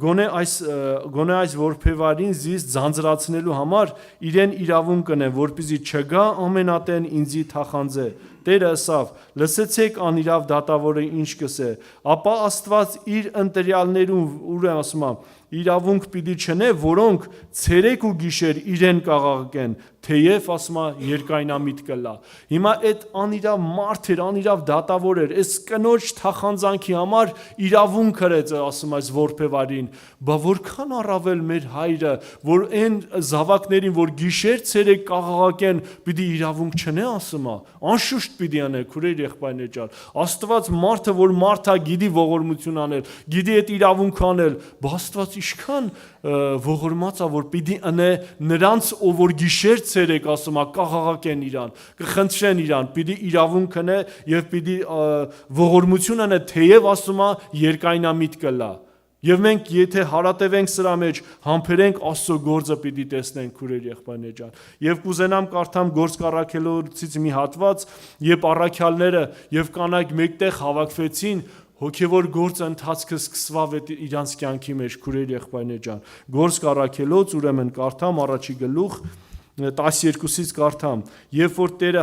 գոնե այս որբևարին զիս ձանձրացնելու համար իրեն իրավուն կնեմ, որպեսզի չգա ամենատեն ինձի թախանձե։ Տերը ասավ. լսեցեք անիրավ դատավորը ինչ կսե, ապա Աստված իր ընտրյալներուն ուրեմն ասում է իրավունք պիտի չնե, որոնք ցերեկ ու գիշեր իրեն կաղաղակեն, թեև ասում է երկայնամիտ կլա։ Հիմա այդ անիրավ մարդ էր, անիրավ դատավոր էր, այս կնոջ թախանձանքի համար իրավունք հրեց, ասում այս որբևարին, բա որքան առավել մեր հայրը, որ այն զավակներին, որ գիշեր ցերեկ կաղաղակեն, պիտի իրավունք չնե, ասում է, անշուշտ պիտի անե, քուրեր եղբայրներ ջան, Աստված մարդը, որ մարդա գիտի ողորմություն անել, գիտի այդ իրավունք անել, բա Աստված ինչքան ողորմած է, որ պիտի անե նրանց, ով որ գիշեր ցերեկ ասում է, կաղաղակեն իրան, կխնդրեն իրան, պիտի իրավունք անե եւ պիտի ողորմություն անե, թեև ասում է երկայնամիտ կլա։ Եվ մենք եթե հարատևենք սրա մեջ, համբերենք Աստծո գործը պիտի տեսնենք, քուրեր եղբայրներ ջան։ Եվ կուզենամ կարդամ Գործք առաքելոցից մի հատված, երբ առաքյալները եւ կանայք մեկտեղ հավաքվեցին, հոգևոր գործը ընթացքը սկսավ իրանց կյանքի մեջ, քուրեր եղբայրներ ջան։ Գործք առաքելոց, ուրեմն կարդամ առաջի գլուխ 12-ից կարդամ, երբ որ Տերը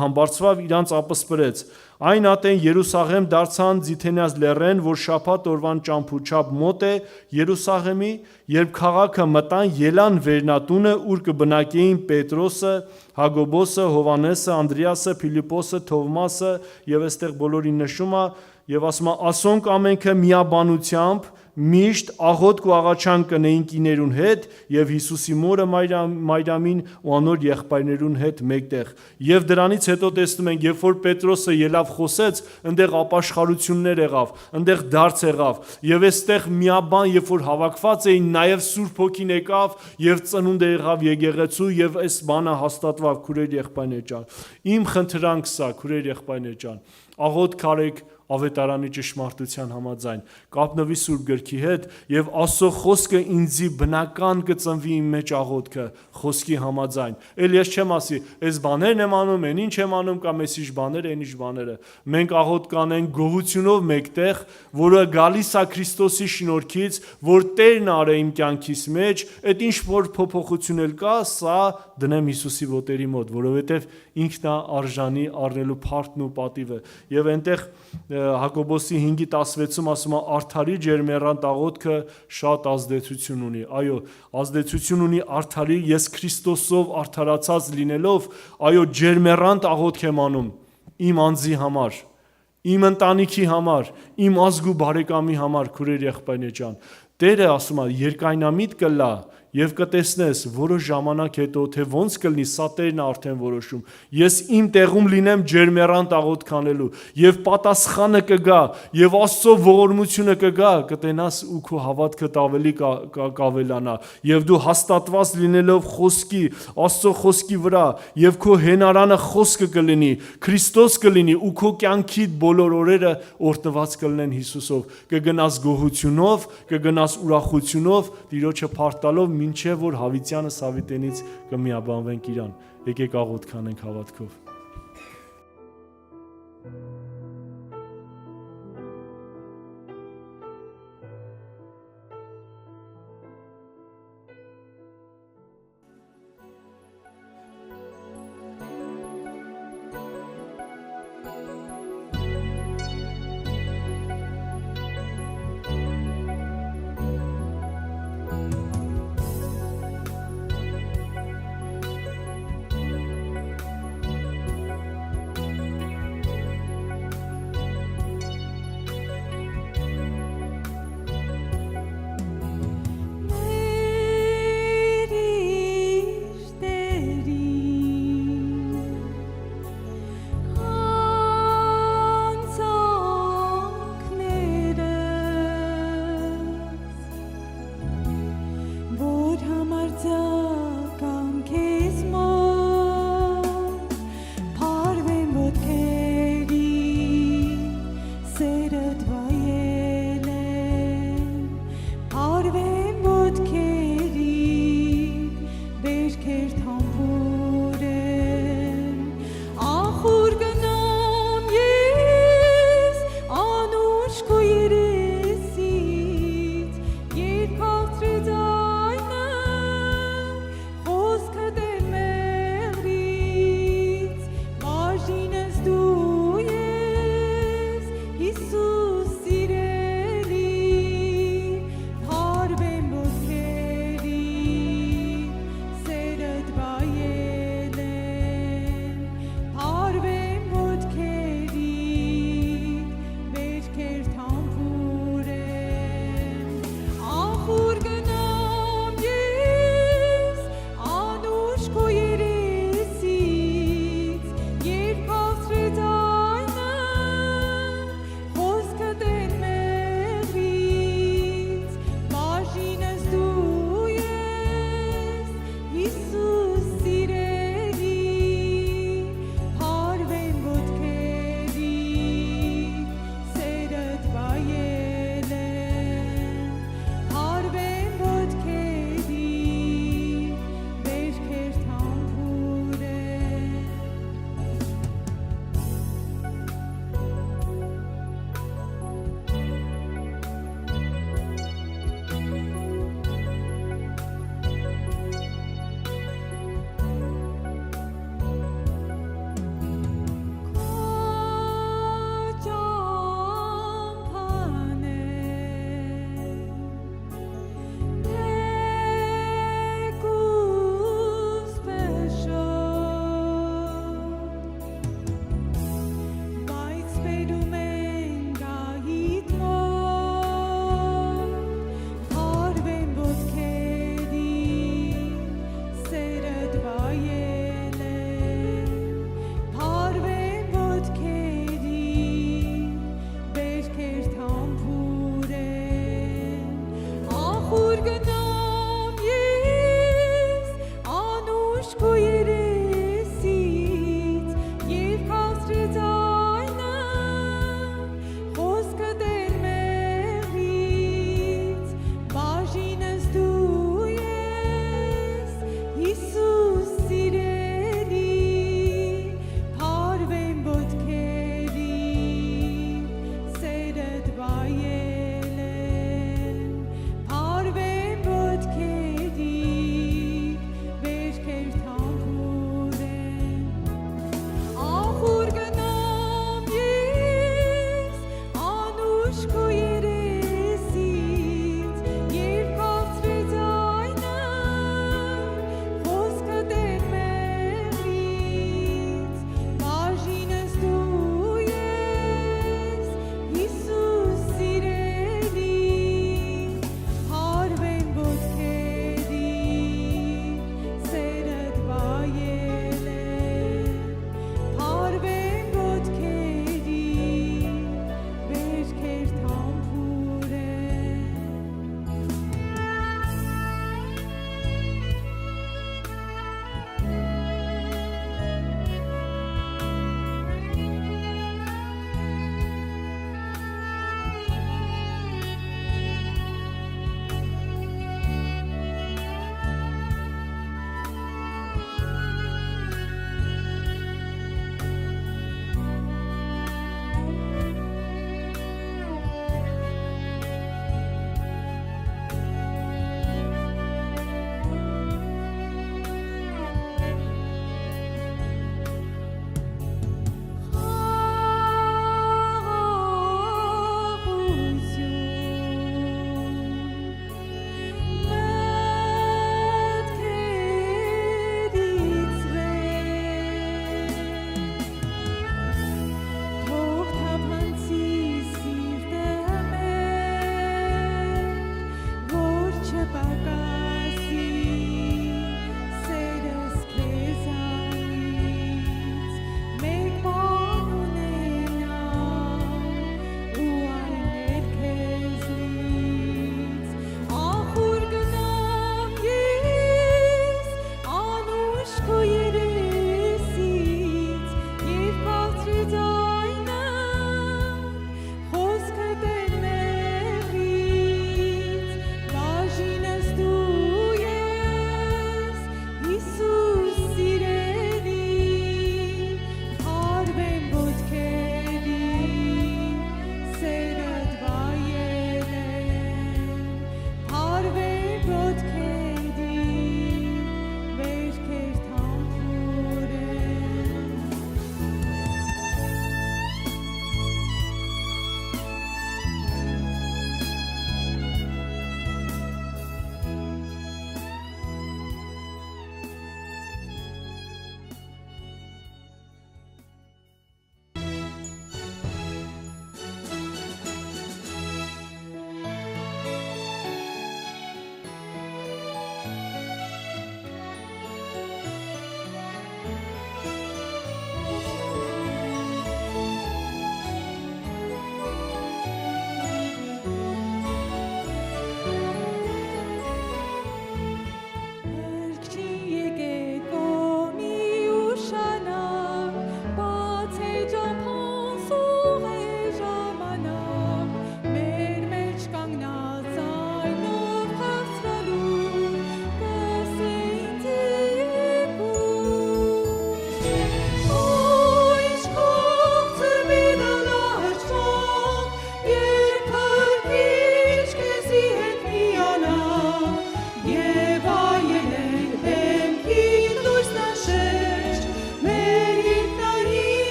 համբարձվավ իրանց ապսպրեց, այն ատեն Երուսաղեմ դարձան Ձիթենիաց լեռեն, որ շաբաթ օրվան ճամփուչապ մոտ է Երուսաղեմի, երբ քաղաքը մտան ելան վերնատունը, ուր կբնակեին Պետրոսը, Հակոբոսը, Հովանեսը, Անդրեասը, Փիլիպոսը, Թովմասը, եւ այստեղ բոլորին նշում է, եւ ասում է ասոնք ամենքը միաբանությամբ միշտ աղոթք ու աղաչանք կնեին կիներուն հետ եւ Հիսուսի մորը Մարիամին ու անոր եղբայրներուն հետ մեկտեղ։ Եվ դրանից հետո տեսնում ենք, երբ որ Պետրոսը ելավ խոսեց, այնտեղ ապաշխարություններ եղավ, այնտեղ դարձ եղավ, եւ այստեղ միաբան, երբ որ հավաքված էին, նաեւ Սուրբ Հոգին եկավ եւ ծնունդ եղավ եկեղեցու եւ այս բանը հաստատվավ, քուրեր եղբայրներ ջան։ Իմ խնդրանք սա, քուրեր եղբայրներ ջան, աղոթք արեք ավետարանի ճշմարտության համաձայն, կապնվի Սուրբ գրքի հետ եւ Աստծո խոսքը ինձի բնական կծնվի իմ մեջ աղոթքը խոսքի համաձայն։ Էլ ես չեմ ասի, այս բաներն եմ անում, այն ինչ եմ անում կամ այսիշ բաները, այնիշ բաները։ Մենք աղոթք կանենք գողությունով մեկտեղ, որը գալիս է Քրիստոսի շնորհքից, որ Տերն արե իմ կյանքիս մեջ, այդ ինչ որ փոփոխություն էլ կա, սա դնեմ Հիսուսի ոտերի մոտ, որովհետեւ ինքն է արժանի առնելու փառքն ու պատիվը։ Եվ այնտեղ Հակոբոսի 5:16-ում ասում է արդարի ջերմեռանդ աղոթքը շատ ազդեցություն ունի։ Այո, ազդեցություն ունի արդարի, ես Քրիստոսով արդարացած լինելով, այո, ջերմեռանդ աղոթք եմ անում իմ անձի համար, իմ ընտանիքի համար, իմ ազգու բարեկամի համար, քուրեր եղբայրներ ջան։ Տերը ասում է երկայնամիտ կլա եւ կտեսնես որոշ ժամանակ հետո թե ոնց կլինի, սա Տերն է արդեն որոշում։ Ես իմ տեղում լինեմ ջերմեռանդ աղոթք անելու եւ պատասխանը կգա եւ Աստծո ողորմությունը կգա, կտենաս ու քո հավատքդ ավելի կավելանա եւ դու հաստատված լինելով խոսքի, Աստծո խոսքի վրա եւ քո հենարանը խոսքը կլինի, Քրիստոս կլինի ու քո կյանքի բոլոր օրերը օրհնված կլինեն Հիսուսով, կգնաս գոհությունով, կգնաս ուրախությունով, Տիրոջը փառտալով մինչև որ հավիտյանը Սավիտենից կմիաբանվենք իրան։ Եկեք աղոթք անենք հավատքով։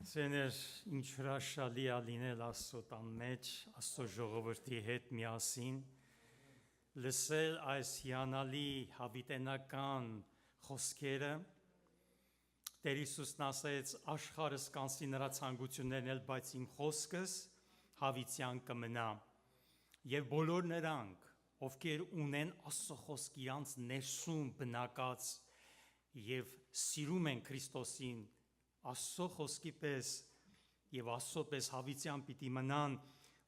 Սեներ ինչ հրաշալի է լինել Աստծո տան մեջ, Աստծո ժողովրդի հետ միասին, լսել այս հիանալի հավիտենական խոսքերը, Տեր Հիսուսն ասեց, աշխարհս կանցնի նրա ցանկություններն էլ, բայց իմ խոսքս հավիտյան կմնա, եւ բոլոր նրանք, ովքեր ունեն Աստծո խոսքի իրանց ներսում բնակած եւ սիրում են Քրիստոսին, Աստծո խոսքի պես եւ Աստծո պես հավիտյան պիտի մնան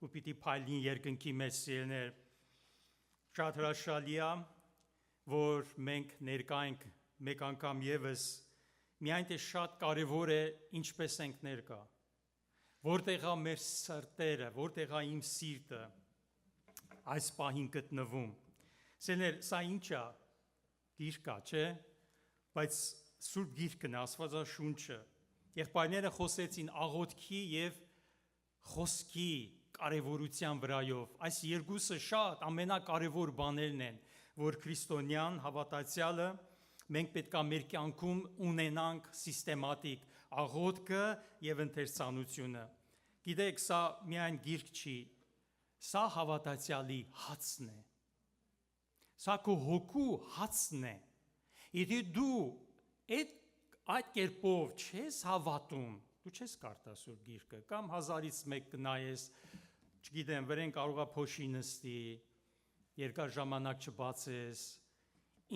ու պիտի փայլին երկնքի մեջ սիրներ։ Շատ հրաշալի է, որ մենք ներկա ենք մեկ անգամ եւս, միայն թե շատ կարեւոր է ինչպես ենք ներկա։ Որտեղ է մեր սրտերը, որտեղ է իմ սիրտը այս պահին գտնվում։ Սերներ, սա ինչ է։ Գիրք է, չէ՞։ Բայց Սուրբ Գիրքն է, Աստվածաշունչը։ Եղբայրները խոսեցին աղոթքի եւ խոսքի կարեւորության վրայով։ Այս երկուսը շատ ամենակարևոր բաներն են, որ քրիստոնյան հավատացյալը մենք պետք է մեր կյանքում ունենանք սիստեմատիկ աղոթքը եւ ընթերցանությունը։ Գիտեք, սա միայն գիրք չի, սա հավատացյալի հացն է։ Սա քո հոգու հացն է։ Եթե դու այդ կերպով չես հավատում, դու չես կարդա Սուրբ Գիրքը, կամ 1000-ից 1 կնայես, չգիտեմ, վրեն կարողա փոշի նստի, երկար ժամանակ չբացես,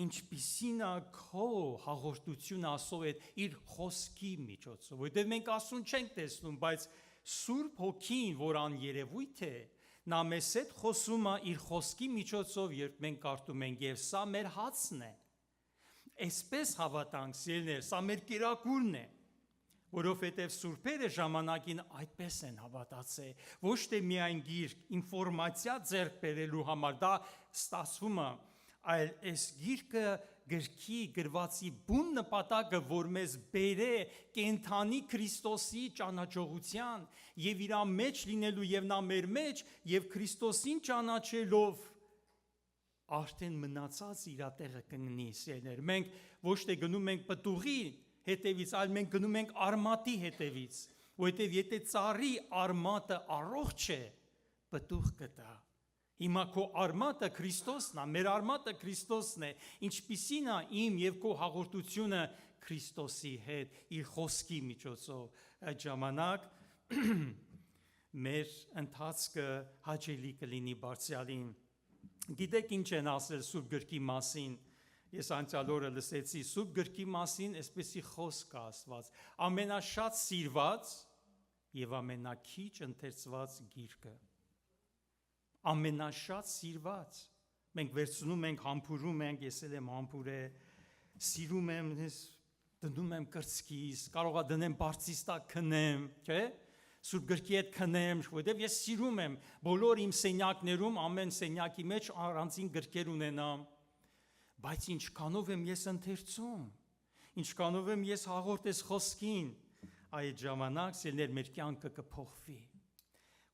ինչպիսին է քո հաղորդությունը Աստծո հետ իր խոսքի միջոցով, որովհետև մենք Աստծուն չենք տեսնում, բայց Սուրբ Հոգին, որ աներևույթ է, նա մեզ հետ խոսում է իր խոսքի միջոցով, երբ մենք կարդում ենք, եւ սա մեր հացն է։ Այսպես հավատանք, սիրելիներ, սա մեր կերակուրն է, որովհետև սուրբերը ժամանակին այդպես են հավատացել, ոչ թե միայն գիրք, ինֆորմացիա ձեռք բերելու համար, դա ստացվում է, այլ այս գիրքը գրքի գրվածի բուն նպատակը, որ մեզ բերե կենթանի Քրիստոսի ճանաչողության եւ իր մեջ լինելու եւ նա մեր մեջ եւ Քրիստոսին ճանաչելով արդեն մնացած իր տեղը կննի, սիրելիներ։ Մենք ոչ թե գնում ենք պտուղի հետևից, այլ մենք գնում ենք արմատի հետևից, որովհետև եթե ծառի արմատը առողջ է, պտուղ կտա։ Հիմա քո արմատը Քրիստոսն է, մեր արմատը Քրիստոսն է, ինչպիսին է իմ եւ քո հաղորդությունը Քրիստոսի հետ, իր խոսքի միջոցով։ Այդ ժամանակ մեր ընթացքը հաճելի կլինի Բարձրյալին։ Գիտեք ինչ են ասել Սուրբ Գրքի մասին, ես անցյալ օրը լսեցի Սուրբ Գրքի մասին, այսպեսի խոսք Աստված, ամենաշատ սիրված եւ ամենաքիչ ընթերցված գիրքը, ամենաշատ սիրված, մենք վերցնում ենք, համբուրում ենք, ես էլ եմ համբուրել, սիրում եմ, դնում եմ կրծքիս, կարող է դնեմ բարձից տակ քնեմ, չէ՞։ Սուրբ Գրքի հետ քնեմ, որովհետև ես սիրում եմ բոլոր իմ սենյակներում, ամեն սենյակի մեջ առանձին գրքեր ունենամ, բայց ինչքանով եմ ես ընթերցում, ինչքանով եմ ես հաղորդես խոսքին, այդ ժամանակ սիրելիներ մեր կյանքը կփոխվի։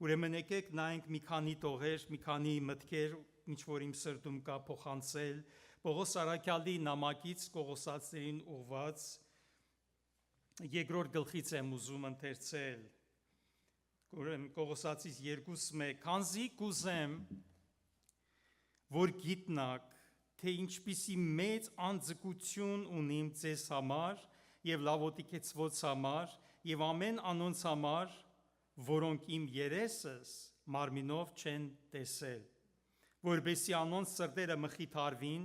Ուրեմն եկեք նայենք մի քանի տողեր, մի քանի մտքեր, ինչ որ իմ սրտում կա փոխանցել Պողոս Արաքյալի նամակից Կողոսացիներին ուղված երկրորդ գլխից եմ ուզում ընթերցել։ Կողոսացիս 2:1 Քանզի կուզեմ, որ գիտնաք, թե ինչպիսի մեծ անձկություն ունիմ ձեզ համար եւ Լավոդիկեցվոց համար եւ ամեն անոնց համար, որոնք իմ երեսս մարմինով չեն տեսել, որբեսի անոնց սրտերը մխիթարվին,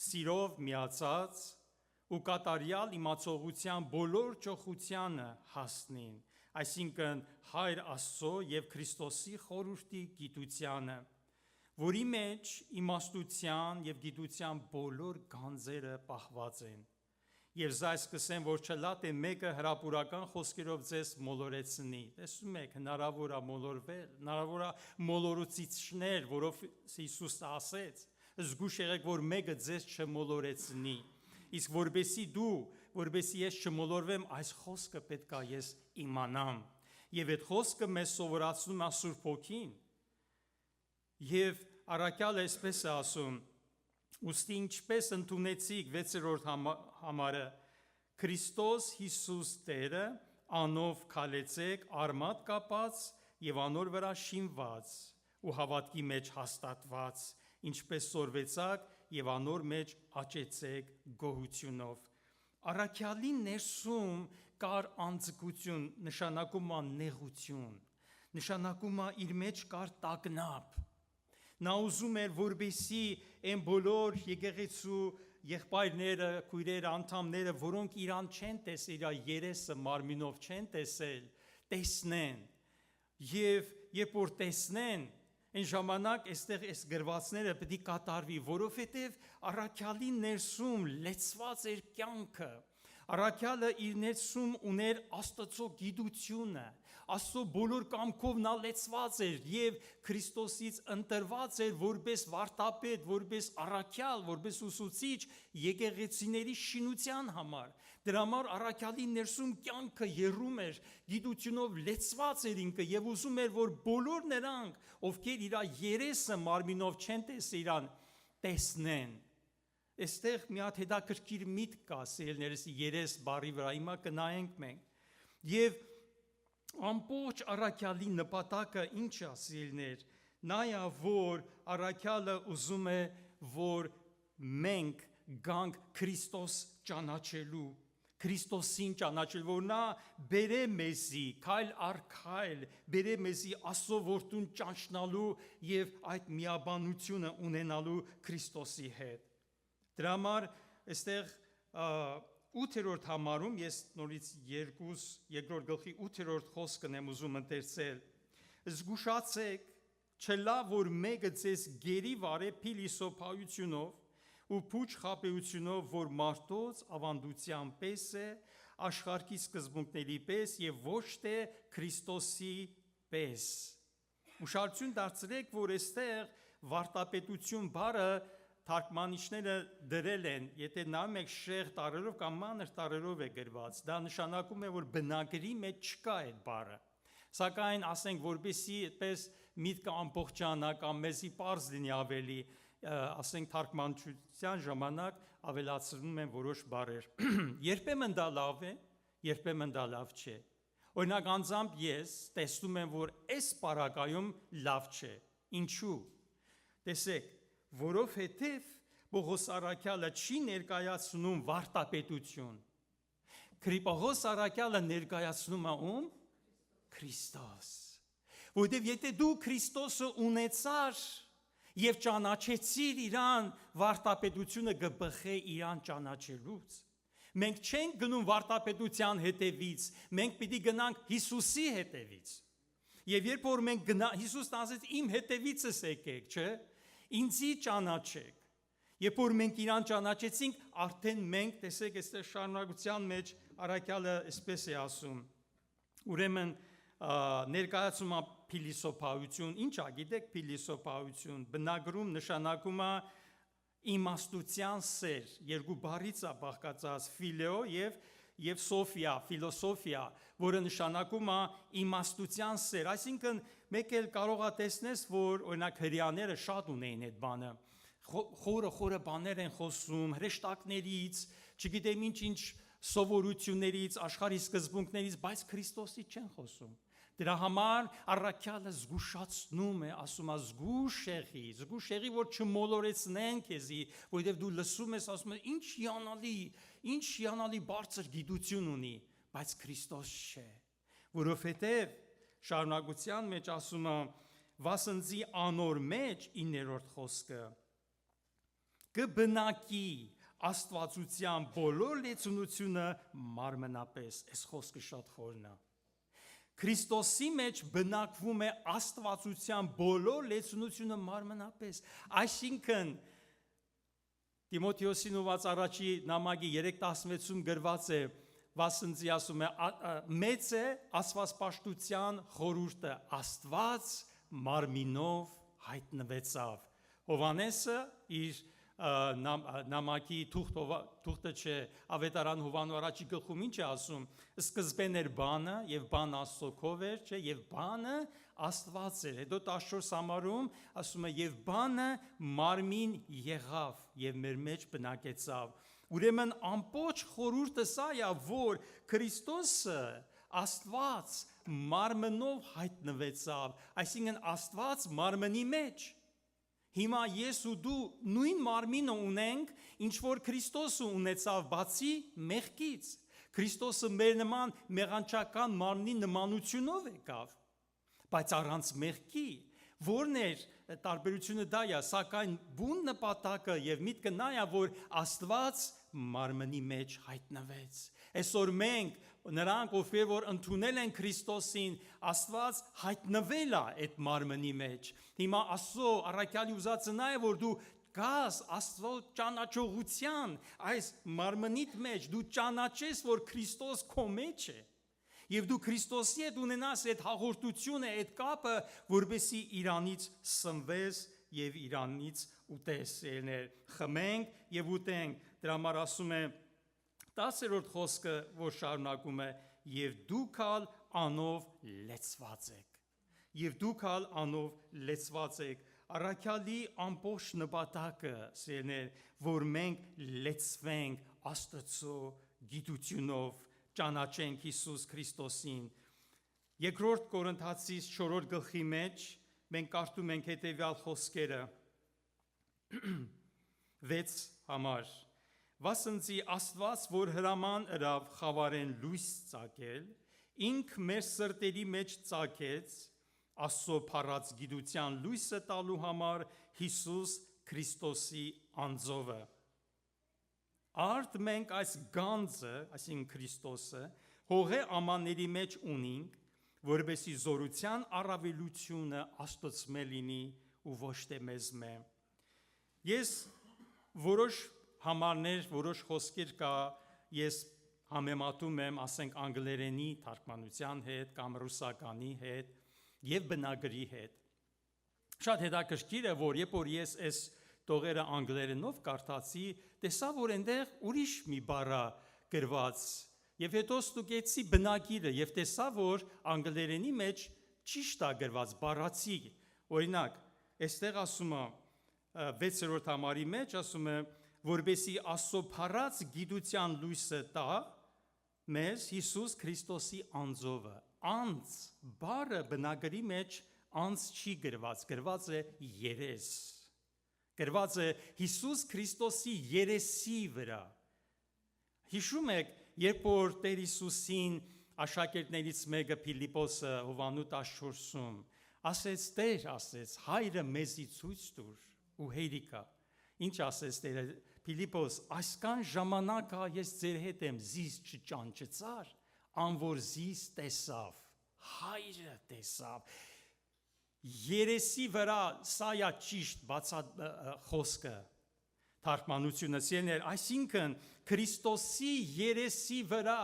սիրով միացած ու կատարյալ իմացողության բոլոր ճոխությանը հասնին, այսինքն Հայր Աստծո եւ Քրիստոսի խորհրդի գիտությանը, որի մեջ իմաստության եւ գիտության բոլոր գանձերը պահված են։ Եվ զայս կսեմ, որ չլա թե մեկը հրապուրական խոսքերով ձեզ մոլորեցնի։ Տեսնում եք, հնարավոր է մոլորվել, հնարավոր է մոլորուցիչներ, որով Հիսուսը ասեց, զգուշ եղեք, որ մեկը ձեզ չմոլորեցնի։ Իսկ որբեսի ես չմոլորվեմ, այս խոսքը պետք է ես իմանամ։ Եվ այդ խոսքը մեզ սովորացնում է Սուրբ Հոգին։ Եվ Արաքյալը այսպես է ասում. Ուստի ինչպես ընդունեցիք 6-րդ համարը Քրիստոս Հիսուս Տերը անով քալեցեք արմատ կապած եւ անոր վրա շինված ու հավատքի մեջ հաստատված, ինչպես սորվեցաք եւ անոր մեջ աճեցեք գոհությունով։ Առաքյալի ներսում կար անձկություն, նշանակում է նեղություն, նշանակում է իր մեջ կար տագնապ։ Նա ուզում էր, որպեսզի այն բոլոր եկեղեցու եղբայրները, քույրերը, անդամները, որոնք իրան չեն տեսել, իր երեսը մարմինով չեն տեսել, տեսնեն։ Եվ երբ որ տեսնեն, այն ժամանակ այստեղ այս գրվածները պետք է կատարվի, որովհետև առաքյալի ներսում լեցված էր կյանքը։ Առաքյալը իր ներսում ուներ Աստծո գիտությունը, Աստծո բոլոր կամքով նա լեցված էր եւ Քրիստոսից ընտրված էր որպես վարդապետ, որպես առաքյալ, որպես ուսուցիչ եկեղեցիների շինության համար։ Դրա համար առաքյալի ներսում կյանքը եռում էր, գիտությունով լեցված էր ինքը եւ ուզում էր, որ բոլոր նրանք, ովքեր իր երեսը մարմինով չեն տեսել իրան, տեսնեն։ Այստեղ մի հատ հետաքրքիր միտք կա սիրելիներս երես բառի վրա, հիմա կնայենք մենք։ Եվ ամբողջ առաքյալի նպատակը ինչ է սիրելիներ, նա է, որ առաքյալը ուզում է, որ մենք գանք Քրիստոս ճանաչելու, Քրիստոսին ճանաչել, որ նա բերե մեզի քայլ առ քայլ, բերե մեզի Աստծո որդուն ճանչնալու եւ այդ միաբանությունը ունենալու Քրիստոսի հետ։ Դրա համար այստեղ 8-րդ համարում ես նորից 2-րդ գլխի 8-րդ խոսքն եմ ուզում ընթերցել։ Զգուշացեք, չլա որ մեկը ձեզ գերի վարե փիլիսոփայությունով ու փուչ խաբեությունով, որ մարդոց ավանդության պես է, աշխարհի սկզբունքների պես եւ ոչ թե Քրիստոսի պես։ Ուշադրություն դարձրեք, որ այստեղ վարտապետություն բառը թարգմանիչները դրել են, եթե նայում եք շեղ տառերով կամ մանր տառերով է գրված, դա նշանակում է, որ բնագրի մեջ չկա այդ բառը։ Սակայն ասենք, որպեսզի այդպես միտքը ամբողջանա կամ մեզի պարզ լինի ավելի, ասենք թարգմանչության ժամանակ ավելացնում են որոշ բառեր։ Երբեմն դա լավ է, երբեմն դա լավ չէ։ Օրինակ անձամբ ես տեսնում եմ, որ այս պարագայում լավ չէ։ Ինչու՞։ Տեսեք, որովհետև Պողոս առաքյալը չի ներկայացնում վարտապետություն։ Պողոս առաքյալը ներկայացնում է ում? Քրիստոս։ Որովհետև եթե դու Քրիստոսը ունեցար եւ ճանաչեցիր իրան, վարտապետությունը կբխե իրան ճանաչելուց։ Մենք չենք գնում վարտապետության հետևից, մենք պիտի գնանք Հիսուսի հետևից։ Եվ երբ որ մենք Հիսուսն ասեց իմ հետևիցս եկեք, չէ՞, ինձի ճանաչեք։ Երբ որ մենք իրան ճանաչեցինք, արդեն մենք, տեսեք, այստեղ շարունակության մեջ առաքյալը այսպես է ասում։ Ուրեմն ներկայացում է փիլիսոփայություն, ինչ է, գիտեք, փիլիսոփայություն, բնագրում նշանակում է իմաստության սեր, երկու բառից է բաղկացած ֆիլեո եւ սոֆիա, ֆիլոսոֆիա, որը նշանակում է իմաստության սեր, այսինքն մեկ էլ կարող է տեսնես, որ օրինակ հрьяաները շատ ունեին այդ բանը, խորը բաներ են խոսում, հրեշտակներից, չգիտեմ ինչ սովորություններից, աշխարհի սկզբունքներից, բայց Քրիստոսի չեն խոսում։ Դրա համար առաքյալը զգուշացնում է, ասում է զգուշեղի, որ չմոլորեցնեն քեզի, որովհետև դու լսում ես, ասում ես, ինչ հիանալի բարձր գիտություն ունի, բայց Քրիստոս չէ, որովհետև շարունակության մեջ ասում է, վասնձի անոր մեջ 9-րդ խոսքը կբնակի աստվածության բոլոր լեցունությունը մարմնապես, այս խոսքը շատ խորն է։ Քրիստոսի մեջ բնակվում է աստվածության բոլոր լեցունությունը մարմնապես, այսինքն Տիմոթեոսին ուված առաջի նամակի 3:16-ում գրված է, վասնձի ասում է, մեծ է աստվածպաշտության խորհուրդը, Աստված մարմինով հայտնվեցավ։ Հովանեսը իր նամակի թուղթը չէ, ավետարան Հովանու առաջի գլխում ինչ է ասում, սկզբեն էր բանը եւ բան Աստծոքով էր, չէ, եւ բանը Աստված էր, հետո 14 համարում ասում է եւ բանը մարմին եղավ եւ մեր մեջ բնակեցավ։ Ուրեմն ամբողջ խորհուրդը սա է, որ Քրիստոսը Աստված մարմնով հայտնվեցավ, այսինքն Աստված մարմնի մեջ։ Հիմա ես ու դու նույն մարմինը ունենք, ինչ որ Քրիստոսը ունեցավ, բացի մեղքից։ Քրիստոսը մեր նման մեղանչական մարմնի նմանությունով եկավ, բայց առանց մեղքի։ Որն էր տարբերությունը դա է, սակայն բուն նպատակը եւ միտքը նա է, որ Աստված մարմնի մեջ հայտնվեց։ Այսօր մենք նրանք, ովքեր որ ընդունել են Քրիստոսին, Աստված հայտնվել է այդ մարմնի մեջ։ Հիմա Աստծո առաքյալի ուզածը նա է, որ դու գաս Աստծո ճանաչողության այս մարմնիդ մեջ, դու ճանաչես, որ Քրիստոս քո մեջ է։ Եվ դու Քրիստոսի հետ ունենաս այդ հաղորդությունը, այդ կապը, որպեսզի իրանից սնվես եւ իրանից ուտես։ Խմենք եւ ուտենք։ Դրա համար ասում է 10-րդ խոսքը, որ շարունակում է, եւ դուք ալ անով լեցված եք։ Եվ դուք ալ անով լեցված եք։ Առաքյալի ամբողջ նպատակը, որ մենք լեցվենք Աստծո գիտությունով, ճանաչենք Հիսուս Քրիստոսին։ Երկրորդ Կորինթացիս 4-րդ գլխի մեջ մենք կարդում ենք հետևյալ խոսքերը. 6 համար. Վասնցի Աստված, որ հրաման ըրավ խավարեն լույս ծագել, ինք մեր սրտերի մեջ ծագեց Աստծո փառած գիտության լույսը տալու համար Հիսուս Քրիստոսի անձովը։ Արդ մենք այս գանձը, այսինքն Քրիստոսը, հողե ամանների մեջ ունենք, որովհետեւ զորության առավելությունը Աստծո լինի ու ոչ թե մեզ մե։ Ես որոշ համարներ, որոշ խոսքեր կա, ես համեմատում եմ, ասենք անգլերենի թարգմանության հետ կամ ռուսականի հետ եւ բնագրի հետ։ Շատ հետաքրքիր է, որ երբ որ ես այս տողերը անգլերենով կարդացի, տեսա, որ այնտեղ ուրիշ մի բառ գրված, եւ հետո ստուգեցի բնագիրը եւ տեսա, որ անգլերենի մեջ ճիշտ է գրված բառացի։ Օրինակ, այստեղ ասում է 6-րդ համարի մեջ ասում է, որբեսի Աստծո փառած գիտության լույսը տա մեզ Հիսուս Քրիստոսի անձովը։ Անձ բառը բնագրի մեջ անձ չի գրված, գրված է երես։ Գրված է Հիսուս Քրիստոսի երեսի վրա։ Հիշում եք, երբ որ Տեր Հիսուսին աշակերտներից մեկը Փիլիպոսը Հովանու 14-ում ասեց, Տեր, ասեց, հայրը մեզի ցույց տուր ու հերիքա։ Ինչ ասեց Տերը, Փիլիպոս, այսքան ժամանակ ես ձեր հետ եմ, զիս չճանչեցար, անոր զիս տեսավ, հայրը տեսավ։ Երեսի վրա սա է ճիշտ խոսքը թարգմանությունը սիրելիներ, այսինքն Քրիստոսի երեսի վրա,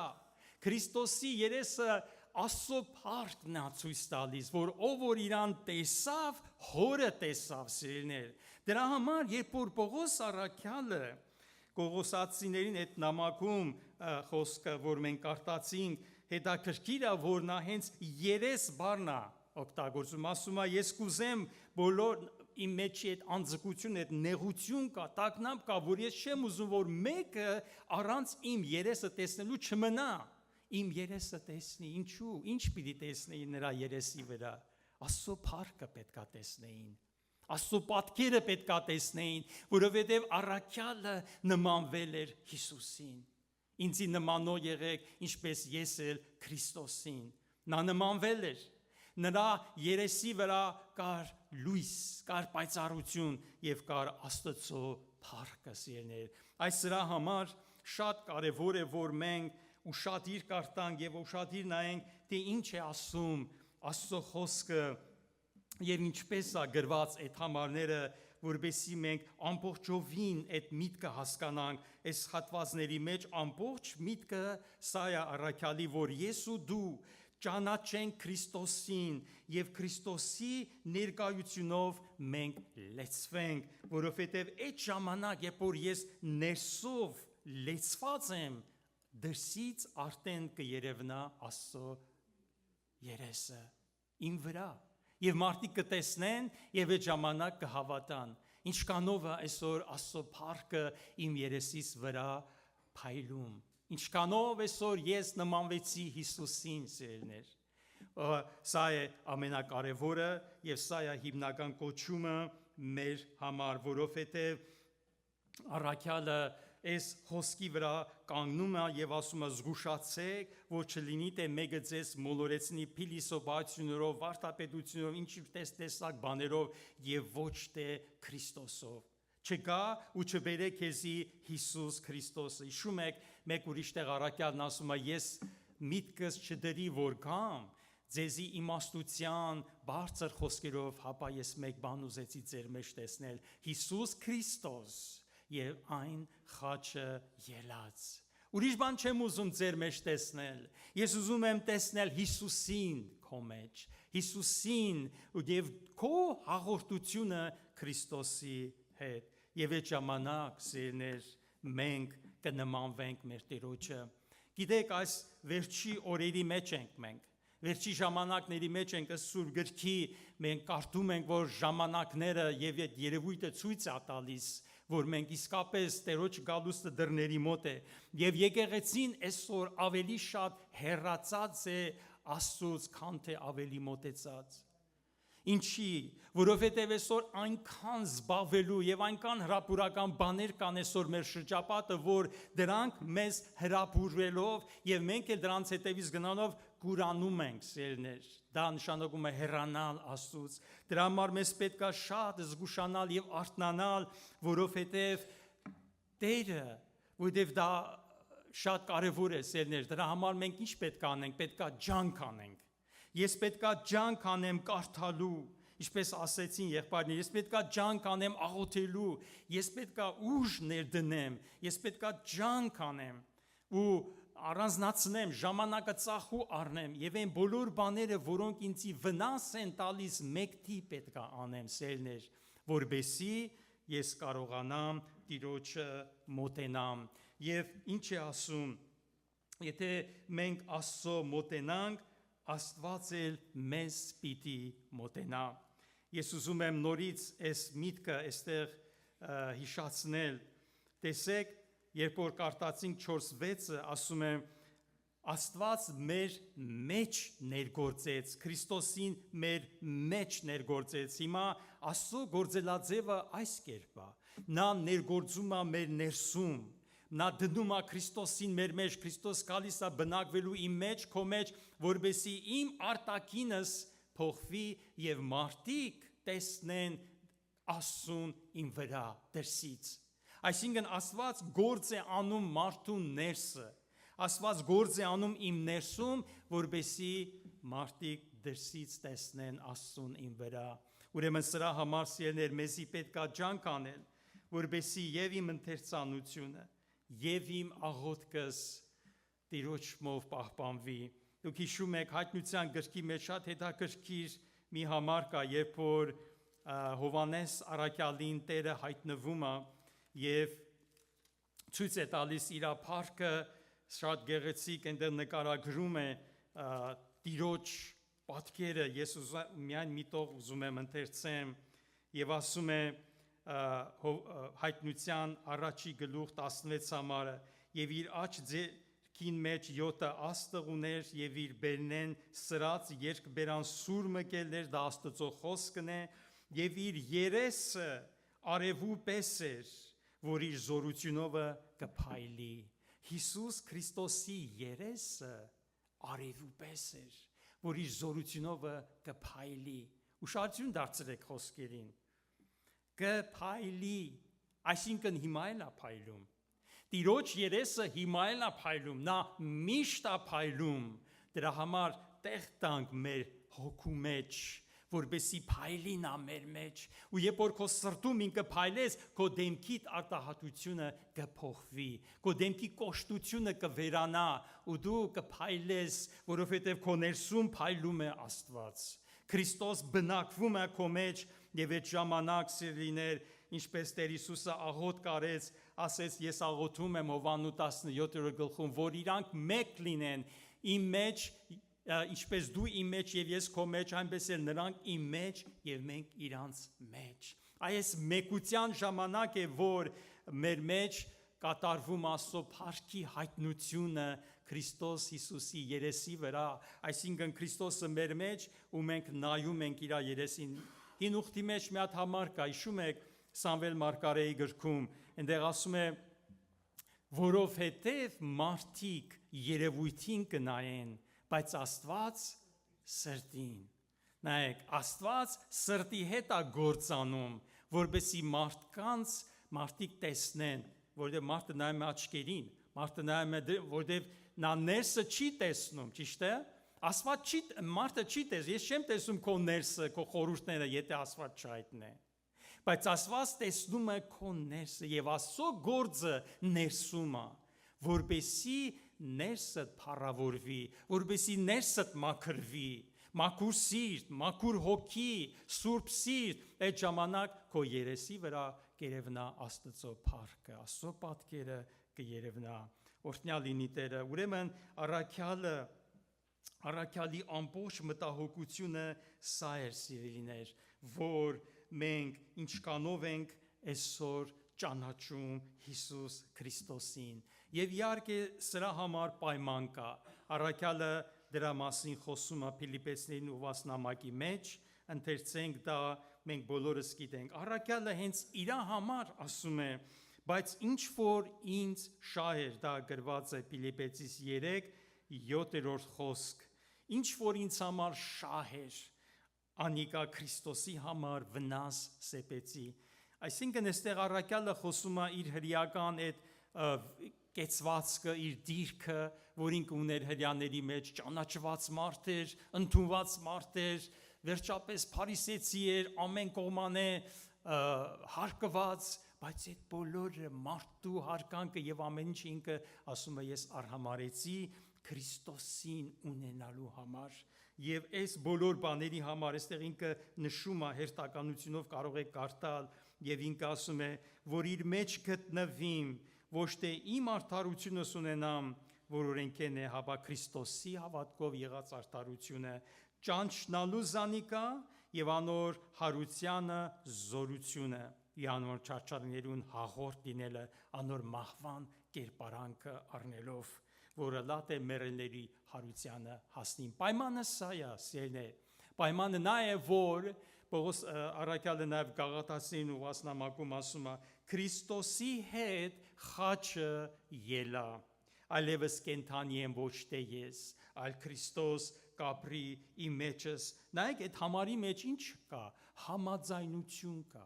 Քրիստոսի երեսը Աստծո փառքն է ցույց տալիս, որ ով որ իրան տեսավ, հորը տեսավ սիրելիներ։ Դրա համար երբ որ Պողոս առաքյալը Կողոսացիներին այդ նամակում խոսքը, որ մենք կարդացինք, հետաքրքիր է, որ նա հենց երես բառն է օգտագործում, ասում է, ես կուզեմ բոլոր իմ մեջի այդ անձկություն, այդ նեղություն կա, տագնապ կա, որ ես չեմ ուզում, որ մեկը առանց իմ երեսը տեսնելու չմնա, իմ երեսը տեսնի, ինչու, ինչ պիտի տեսնեին նրա երեսի վրա, Աստծո փառքը պետք է տեսնեին, Աստծո պատկերը պետք է տեսնեին, որովհետև առաքյալը նմանվել էր Հիսուսին, ինձի նմանո եղեք, ինչպես ես էլ Քրիստոսին, նա նմանվել էր, նրա երեսի վրա կար լույս, կար պայծառություն եւ կար Աստծո փառքը սիրելիներ։ Այս սրա համար շատ կարևոր է, որ մենք ուշադիր կարդանք եւ ուշադիր նայենք, թե ինչ է ասում Աստծո խոսքը եւ ինչպես է գրված այդ համարները, որովհետեւ մենք ամբողջովին այդ միտքը հասկանանք, այս հատվածների մեջ ամբողջ միտքը սա է առաքյալի, որ ես ու դու ճանաչենք Քրիստոսին եւ Քրիստոսի ներկայությունով մենք լեցվենք, որովհետեւ այդ ժամանակ, երբ որ ես ներսով լեցված եմ, դրսից արդեն կերևնա Աստծո երեսը իմ վրա եւ մարդիկ կտեսնեն եւ այդ ժամանակ կհավատան, ինչքանով է այսօր Աստծո փառքը իմ երեսից վրա փայլում, Ինչքանով այսօր ես նմանվեցի Հիսուսին, սիրելիներ։ Սա է ամենակարևորը եւ սա է հիմնական կոչումը մեր համար, որովհետեւ առաքյալը այս խոսքի վրա կանգնում է եւ ասում է զգուշացեք, որ չլինի թե մեկը ձեզ մոլորեցնի փիլիսոփայություններով, վարդապետություններով, ինչ տեսակ բաներով եւ ոչ թե Քրիստոսով։ Չգա ու չբերե քեզի Հիսուս Քրիստոսը։ Հիշում եք, մեկ ուրիշ տեղ առաքյալն ասում է. ես միտքս չդրի որ գամ ձեզի իմաստության բարձր խոսքերով, հապա ես մեկ բան ուզեցի ձեր մեջ տեսնել. Հիսուս Քրիստոս եւ այն խաչը ելած։ Ուրիշ բան չեմ ուզում ձեր մեջ տեսնել։ Ես ուզում եմ տեսնել Հիսուսին քո մեջ, Հիսուսին եւ քո հաղորդությունը Քրիստոսի հետ։ Եվ այդ ժամանակ, սիրներ, մենք կնմանվենք մեր Տիրոջը։ Գիտեք, այս վերջի օրերի մեջ ենք մենք։ Վերջի ժամանակների մեջ ենք Սուրբ գրքի, մենք կարդում ենք, որ ժամանակները եւ այդ երևույթը ցույց է տալիս, որ մենք իսկապես Տերոջ գալուստը դռների մոտ է եւ եկեղեցին այսօր ավելի շատ հեռացած է Աստծուց, քան թե ավելի մոտեցած։ Ինչի, որովհետև այսօր այնքան զբաղվելու եւ այնքան հրապուրական բաներ կան այսօր մեր շրջապատը, որ դրանք մեզ հրապուրվելով եւ մենք էլ դրանց հետևից գնալով կուրանում ենք, սիրելիներ։ Դա նշանակում է հեռանալ Աստծուց։ Դրա համար մեզ պետք է շատ զգուշանալ եւ արթնանալ, որովհետև Տերը, որովհետև դա շատ կարեւոր է, սիրելիներ։ Դրա համար մենք ինչ պետք է անենք, պետք է ջանք անենք։ Ես պետքա ջանք անեմ կարդալու, ինչպես ասեցին եղբայրներ, ես պետքա ջանք անեմ աղոթելու, ես պետքա ուժ ներդնեմ, ես պետքա ջանք անեմ ու առանձնացնեմ, ժամանակը ծախու առնեմ եւ այն բոլոր բաները, որոնք ինձի վնաս են տալիս, մեկտի պետքա անեմ, սերներ, որբեսի ես կարողանամ Տիրոջը մոտենամ։ Եվ ինչ է ասում, եթե մենք Աստծո մոտենանք, Աստված էլ մեզ պիտի մոտենա։ Ես ուզում եմ նորից այս միտքը այստեղ հիշացնել։ Տեսեք, երբ որ կարդացինք 4:6-ը, ասում է Աստված մեր մեջ ներգործեց, Քրիստոսին մեր մեջ ներգործեց։ Հիմա Աստծո գործելաձևը այս կերպ է։ Նա ներգործում է մեր ներսում։ Նա դնում է Քրիստոսին մեր մեջ, Քրիստոս գալիս է բնակվելու իմ մեջ, քո մեջ, որբեսի իմ արտաքինս փոխվի եւ մարդիկ տեսնեն Աստծուն իմ վրա դրսից։ Այսինքն Աստված գործ է անում մարդու ներսը։ Աստված գործ է անում իմ ներսում, որբեսի մարդիկ դրսից տեսնեն Աստծուն իմ վրա։ Ուրեմն սրա համար սիրելիներ, մեզի պետք է ջանք անել, որբեսի եւ իմ ընթերցանությունը եւ իմ աղոթքս Տիրոջով պահպանվի։ Դուք հիշում եք Հայտնության գրքի մեջ շատ հետաքրքիր մի համար կա, երբ որ Հովանես առաքյալին Տերը հայտնվում է եւ ցույց է տալիս իր փառքը, շատ գեղեցիկ այնտեղ նկարագրում է Տիրոջ պատկերը։ Ես միայն միտող ուզում եմ ընթերցեմ եւ ասում է Հայտնության առաջի գլուխ 16 համարը եւ իր աջ ձեռքին մեջ 7 աստղ ուներ եւ իր բերնեն սրած երկբերան սուր մկելներ, դա Աստծո խոսքն է, եւ իր երեսը արևու պես էր, որ իր զորությունով կփայլի։ Հիսուս Քրիստոսի երեսը արևու պես էր, որ իր զորությունով կփայլի։ Ուշադրություն դարձրեք խոսքերին։ Կփայլի, այսինքն հիմա էլ է փայլում։ Տիրոջ երեսը հիմա էլ է փայլում, նա միշտ է փայլում։ Դրա համար տեղ տանք մեր հոգու մեջ, որբեսի փայլին է մեր մեջ։ Ու երբ որ քո սրտում ինքը փայլես, քո դեմքիդ արտահայտությունը կփոխվի, քո դեմքի կոշտությունը կվերանա, ու դու կփայլես, որովհետև քո ներսում փայլում է Աստված։ Քրիստոս բնակվում է քո մեջ եւ այդ ժամանակ սիրելիներ, ինչպես Տեր Հիսուսը աղոթ կարեց, ասեց ես աղոթում եմ Հովաննու 17-րդ գլխում, որ իրանք մեկ լինեն իմ մեջ, ինչպես դու իմ մեջ եւ ես քո մեջ, այնպես էլ նրանք իմ մեջ եւ մենք իրանց մեջ։ Այս մեկության ժամանակ է, որ մեր մեջ կատարվում Աստծո փառքի հայտնությունը Քրիստոս Հիսուսի երեսի վրա, այսինքն Քրիստոսը մեր մեջ ու մենք նայում ենք իր երեսին։ Հին ուխտի մեջ մի հատ համար կա, հիշում եք Սամվել Մարգարեի գրքում, այնտեղ ասում է, որովհետև մարդիկ երևույթին կնայեն, բայց Աստված սրտին։ Նայեք, Աստված սրտի հետ է գործանում, որպեսզի մարդիկ տեսնեն, որովհետև մարդը նայում է աչքերին, մարդը նայում է, որովհետև նա ներսը չի տեսնում, ճիշտ է։ Մարդը չի տեսնում, ես չեմ տեսնում քո ներսը, քո խորհուրդները, եթե Աստված չհայտնի։ Բայց Աստված տեսնում է քո ներսը եւ Աստծո գործը ներսում է, որպեսզի ներսդ փառավորվի, որպեսզի ներսդ մաքրվի, մաքուր սիրտ, մաքուր հոգի, սուրբ սիրտ, այդ ժամանակ քո երեսի վրա կերևնա Աստծո փառքը, Աստծո պատկերը կերևնա։ Օրհնյալ լինի Տերը։ Ուրեմն առաքյալի ամբողջ մտահոգությունը սա էր, սիրելիներ, որ մենք ինչքանով ենք այսօր ճանաչում Հիսուս Քրիստոսին։ Եվ իհարկե սրա համար պայման կա։ Առաքյալը դրա մասին խոսում է Փիլիպպեցիներին ուղված նամակի մեջ, ընթերցենք դա, մենք բոլորս գիտենք։ Առաքյալը հենց իր համար ասում է, բայց ինչ որ ինձ շահ էր, դա գրված է Փիլիպպեցիս 3:7 խոսք, ինչ որ ինձ համար շահ էր, անիկա Քրիստոսի համար վնաս սեպեցի։ Այսինքն այստեղ առաքյալը խոսում է իր հրեական այդ կեցվածքը, իր դիրքը, որ ինքը ուներ հրեաների մեջ, ճանաչված մարդ էր, ընդունված մարդ էր, վերջապես փարիսեցի էր, ամեն կողմանե հարկված, բայց այդ բոլորը մարդու հարգանքը եւ ամեն ինչ ինքը ասում է ես արհամարեցի Քրիստոսին ունենալու համար եւ այս բոլոր բաների համար այստեղ ինքը նշում է հերթականությունով կարող եք կարդալ եւ ինքը ասում է որ իր մեջ գտնվիմ ոչ թե իմ արդարությունս ունենամ որ օրենքեն է հապա Քրիստոսի հավատքով եղած արդարությունը ճանչնալու զանիկա եւ անոր հարությանը զորությունը իանոր չարչարներուն հաղորդ լինելը անոր մահվան կերպարանքը առնելով որը լատ է մեռելների հարությանը հասնին պայմանը սա է սիրելիներ պայմանը նա է որ Պողոս առաքյալը նաև Գաղատացին ուղված նամակում ասում է Քրիստոսի հետ խաչը ելա այլևս կենթանի եմ ոչ թե ես այլ Քրիստոս կապրի իմ մեջս նայեք այդ համարի մեջ ինչ կա համաձայնություն կա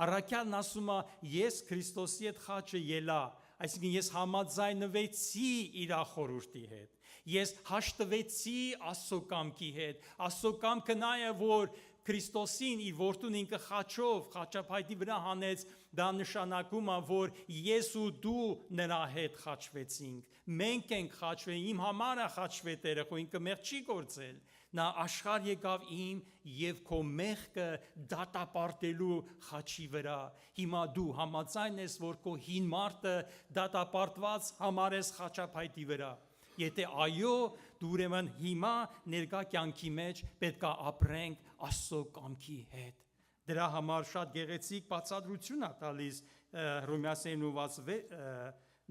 առաքյալն ասում է ես Քրիստոսի հետ խաչը ելա այսինքն ես համաձայնվեցի իր խորհրդի հետ ես հաշտվեցի Աստծո կամքի հետ Աստծո կամքը նա է որ Քրիստոսին իր որդուն ինքը խաչով խաչափայտի վրա հանեց դա նշանակում է որ ես ու դու նրա հետ խաչվեցինք մենք ենք խաչվել իմ համար է խաչվել Տերը խո ինքը մեղ չի գործել նա աշխարհ եկավ իմ եւ քո մեղքը դատապարտելու խաչի վրա հիմա դու համաձայն ես որ քո հին մարդը դատապարտված համարես խաչափայտի վրա եթե այո դու ուրեմն հիմա ներկա կյանքի մեջ պետք է ապրենք Աստծո կամքի հետ դրա համար շատ գեղեցիկ բացատրություն է տալիս Հռոմեացիներին ուղված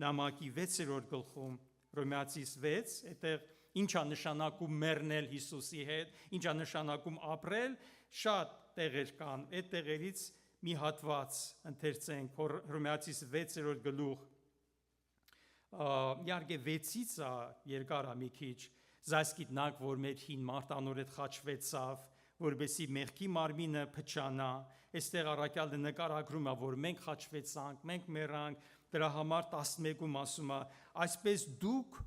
նամակի 6-րդ գլխում Հռոմեացիս 6 այդտեղ ինչ է նշանակում մեռնել Հիսուսի հետ ինչ է նշանակում ապրել շատ տեղեր կան այդ տեղերից մի հատված ընթերցենք Հռոմեացիս 6-րդ գլուխ իհարկե 6-ից է երկար է մի քիչ զայս գիտնակ որ մեր հին մարդ անոր հետ խաչվեցավ որբեսի մեղքի մարմինը փչանա այստեղ առաքյալը նկարագրում է որ մենք խաչվեցանք մենք մեռանք դրա համար 11-ում ասում է այսպես դուք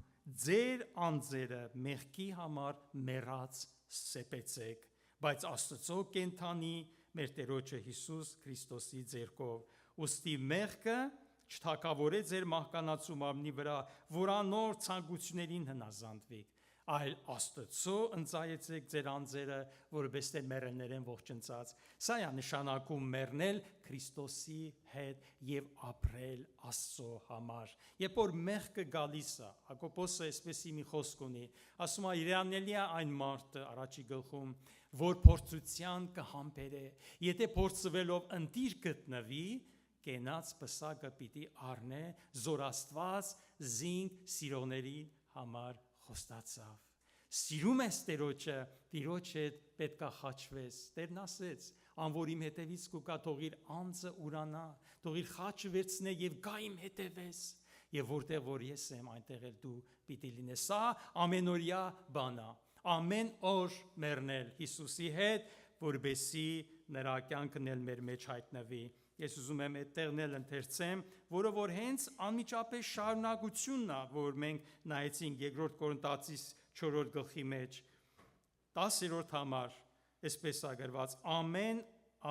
ձեր անձերը մեղքի համար մեռած սեպեցեք բայց Աստծո կենթանի մեր Տերոջը Հիսուս Քրիստոսի ձեռքով ուստի մեղքը չթակավորե ձեր մահկանացու մարմնի վրա, որ անոր ցանկություններին հնազանդվեք, այլ Աստծո ընծայեցեք ձեր անձերը, որպես թե մեռելներեն ողջնցած։ Սա է նշանակում մեռնել Քրիստոսի հետ եւ ապրել Աստծո համար։ Երբ որ մեղքը գալիս է, Հակոբոսը այսպեսի մի խոսք ունի, ասում է իրանելի է այն մարդը առաջի գլխում, որ փորձության կհամբերե։ Եթե փորձվելով ընտիր գտնվի, կենաց պսակը պիտի առնե զորաստված զինք սիրողների համար խոստացավ։ Սիրում ես Տերոջը, Տիրոջ հետ պետքա խաչվես։ Տերն ասեց. «Ան որ իմ հետևից կուկա, թող իր անձը ուրանա, թող իր խաչը վերցնե եւ գա իմ հետևես, եւ որտեղ որ ես եմ, այնտեղ էլ դու պիտի լինես»։ Սա ամենօրյա բան է։ Ամեն օր մեռնել Հիսուսի հետ, որբեսի նրա կյանքն էլ մեր մեջ հայտնվի։ Ես ուզում եմ այդ տեղն էլ ընթերցեմ, որը որ հենց անմիջապես շարունակությունն է, որ մենք նայեցինք 2 Կորինթացիս 4 գլխի մեջ 10-րդ համար, այսպես է գրված. «Ամեն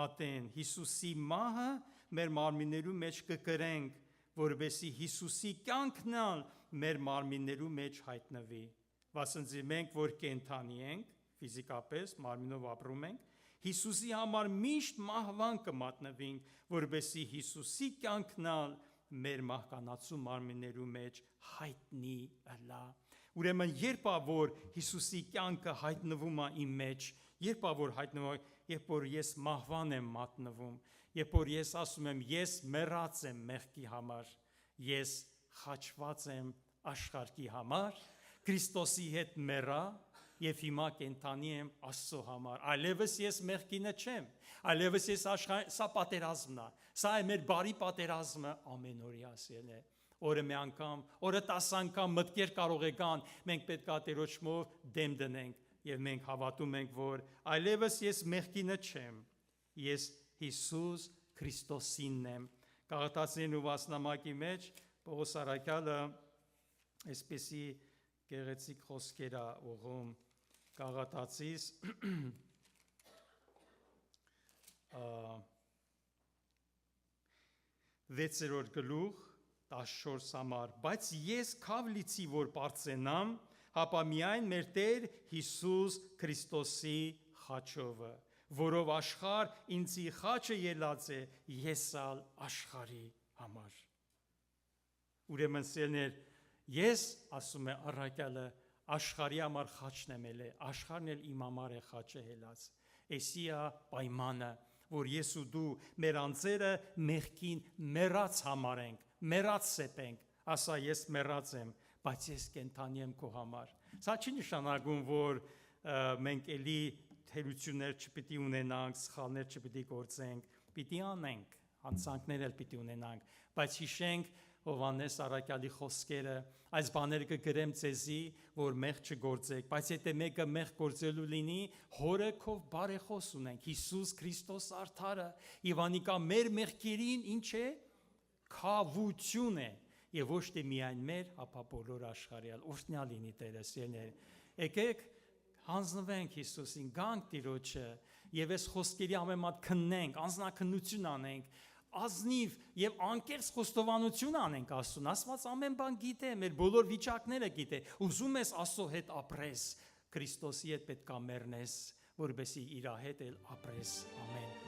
ատեն Հիսուսի մահը մեր մարմիններու մեջ կկրենք, որբեսի Հիսուսի կյանքն ալ մեր մարմիններու մեջ հայտնվի»։ Վասնզի մենք որ կենթանի ենք, ֆիզիկապես մարմինով ապրում ենք, Հիսուսի համար միշտ մահվան կմատնվենք, որբեսի Հիսուսի կյանքն ալ մեր մահկանացու մարմիններու մեջ հայտնի ըլա։ Ուրեմն երբ որ Հիսուսի կյանքը հայտնվում է իմ մեջ, երբ որ հայտնվում է, երբ որ ես մահվան եմ մատնվում, երբ որ ես ասում եմ, ես մեռած եմ մեղքի համար, ես խաչված եմ աշխարհի համար, Քրիստոսի հետ մեռա եւ հիմա կենթանի եմ Աստծո համար։ Այլևս ես մեղքինը չեմ, այլևս ես սա պատերազմն է, սա է մեր բարի պատերազմը ամենօրյա ասել է։ Օրը մի անգամ, օրը 10 անգամ մտքեր կարող է գան, մենք պետք է Տերոջմով դեմ դնենք եւ մենք հավատում ենք, որ այլևս ես մեղքինը չեմ, ես Հիսուս Քրիստոսինն եմ։ Գաղատացիներն ու վասնամակի մեջ Պողոս առաքյալը այսպեսի գեղեցիկ խոսքեր է ուղում Գաղատացիս 6-րդ գլուխ 14 համար, բայց ես քավլիցի որ բարձենամ, հապա միայն մեր Տեր Հիսուս Քրիստոսի խաչովը, որով աշխարհ ինձի խաչը ելած է, ես ալ աշխարհի համար։ Ուրեմն սերներ, ես ասում է առաքյալը աշխարհի համար խաչն եմ ելել, աշխարհն էլ իմ համար է խաչը ելած։ Էսի է պայմանը, որ ես ու դու մեր անձերը մեղքին մեռած համարենք, մեռած սեպենք, ասա ես մեռած եմ, բայց ես կենթանի եմ քո համար։ Սա չի նշանակում, որ մենք էլի թերություններ չպիտի ունենանք, սխալներ չպիտի գործենք, պիտի անենք, հանցանքներ էլ պիտի ունենանք, բայց հիշենք Հովհաննես առաքյալի խոսքերը, այս բաները կգրեմ ձեզի, որ մեղք չգործեք, բայց եթե մեկը մեղք գործելու լինի, հորը քով բարեխոս ունենք, Հիսուս Քրիստոս արդարը, եւ անիկա մեր մեղքերին ինչ է, քավություն է, եւ ոչ թե միայն մեր, ապա բոլոր աշխարհի, օրհնյալ լինի Տերը սիրելիներ։ Եկեք հանձնվենք Հիսուսին, գանք Տիրոջը, եւ այս խոսքերի ամենամատ քննենք, անձնակնություն անենք, ազնիվ եւ անկեղծ խոստովանություն անենք Աստծուն։ Աստված ամեն բան գիտե, մեր բոլոր վիճակները գիտե։ Ուզում ես Աստծո հետ ապրես, Քրիստոսի հետ պետք է մեռնես, որովհետեւ իր հետ էլ ապրես։ Ամեն։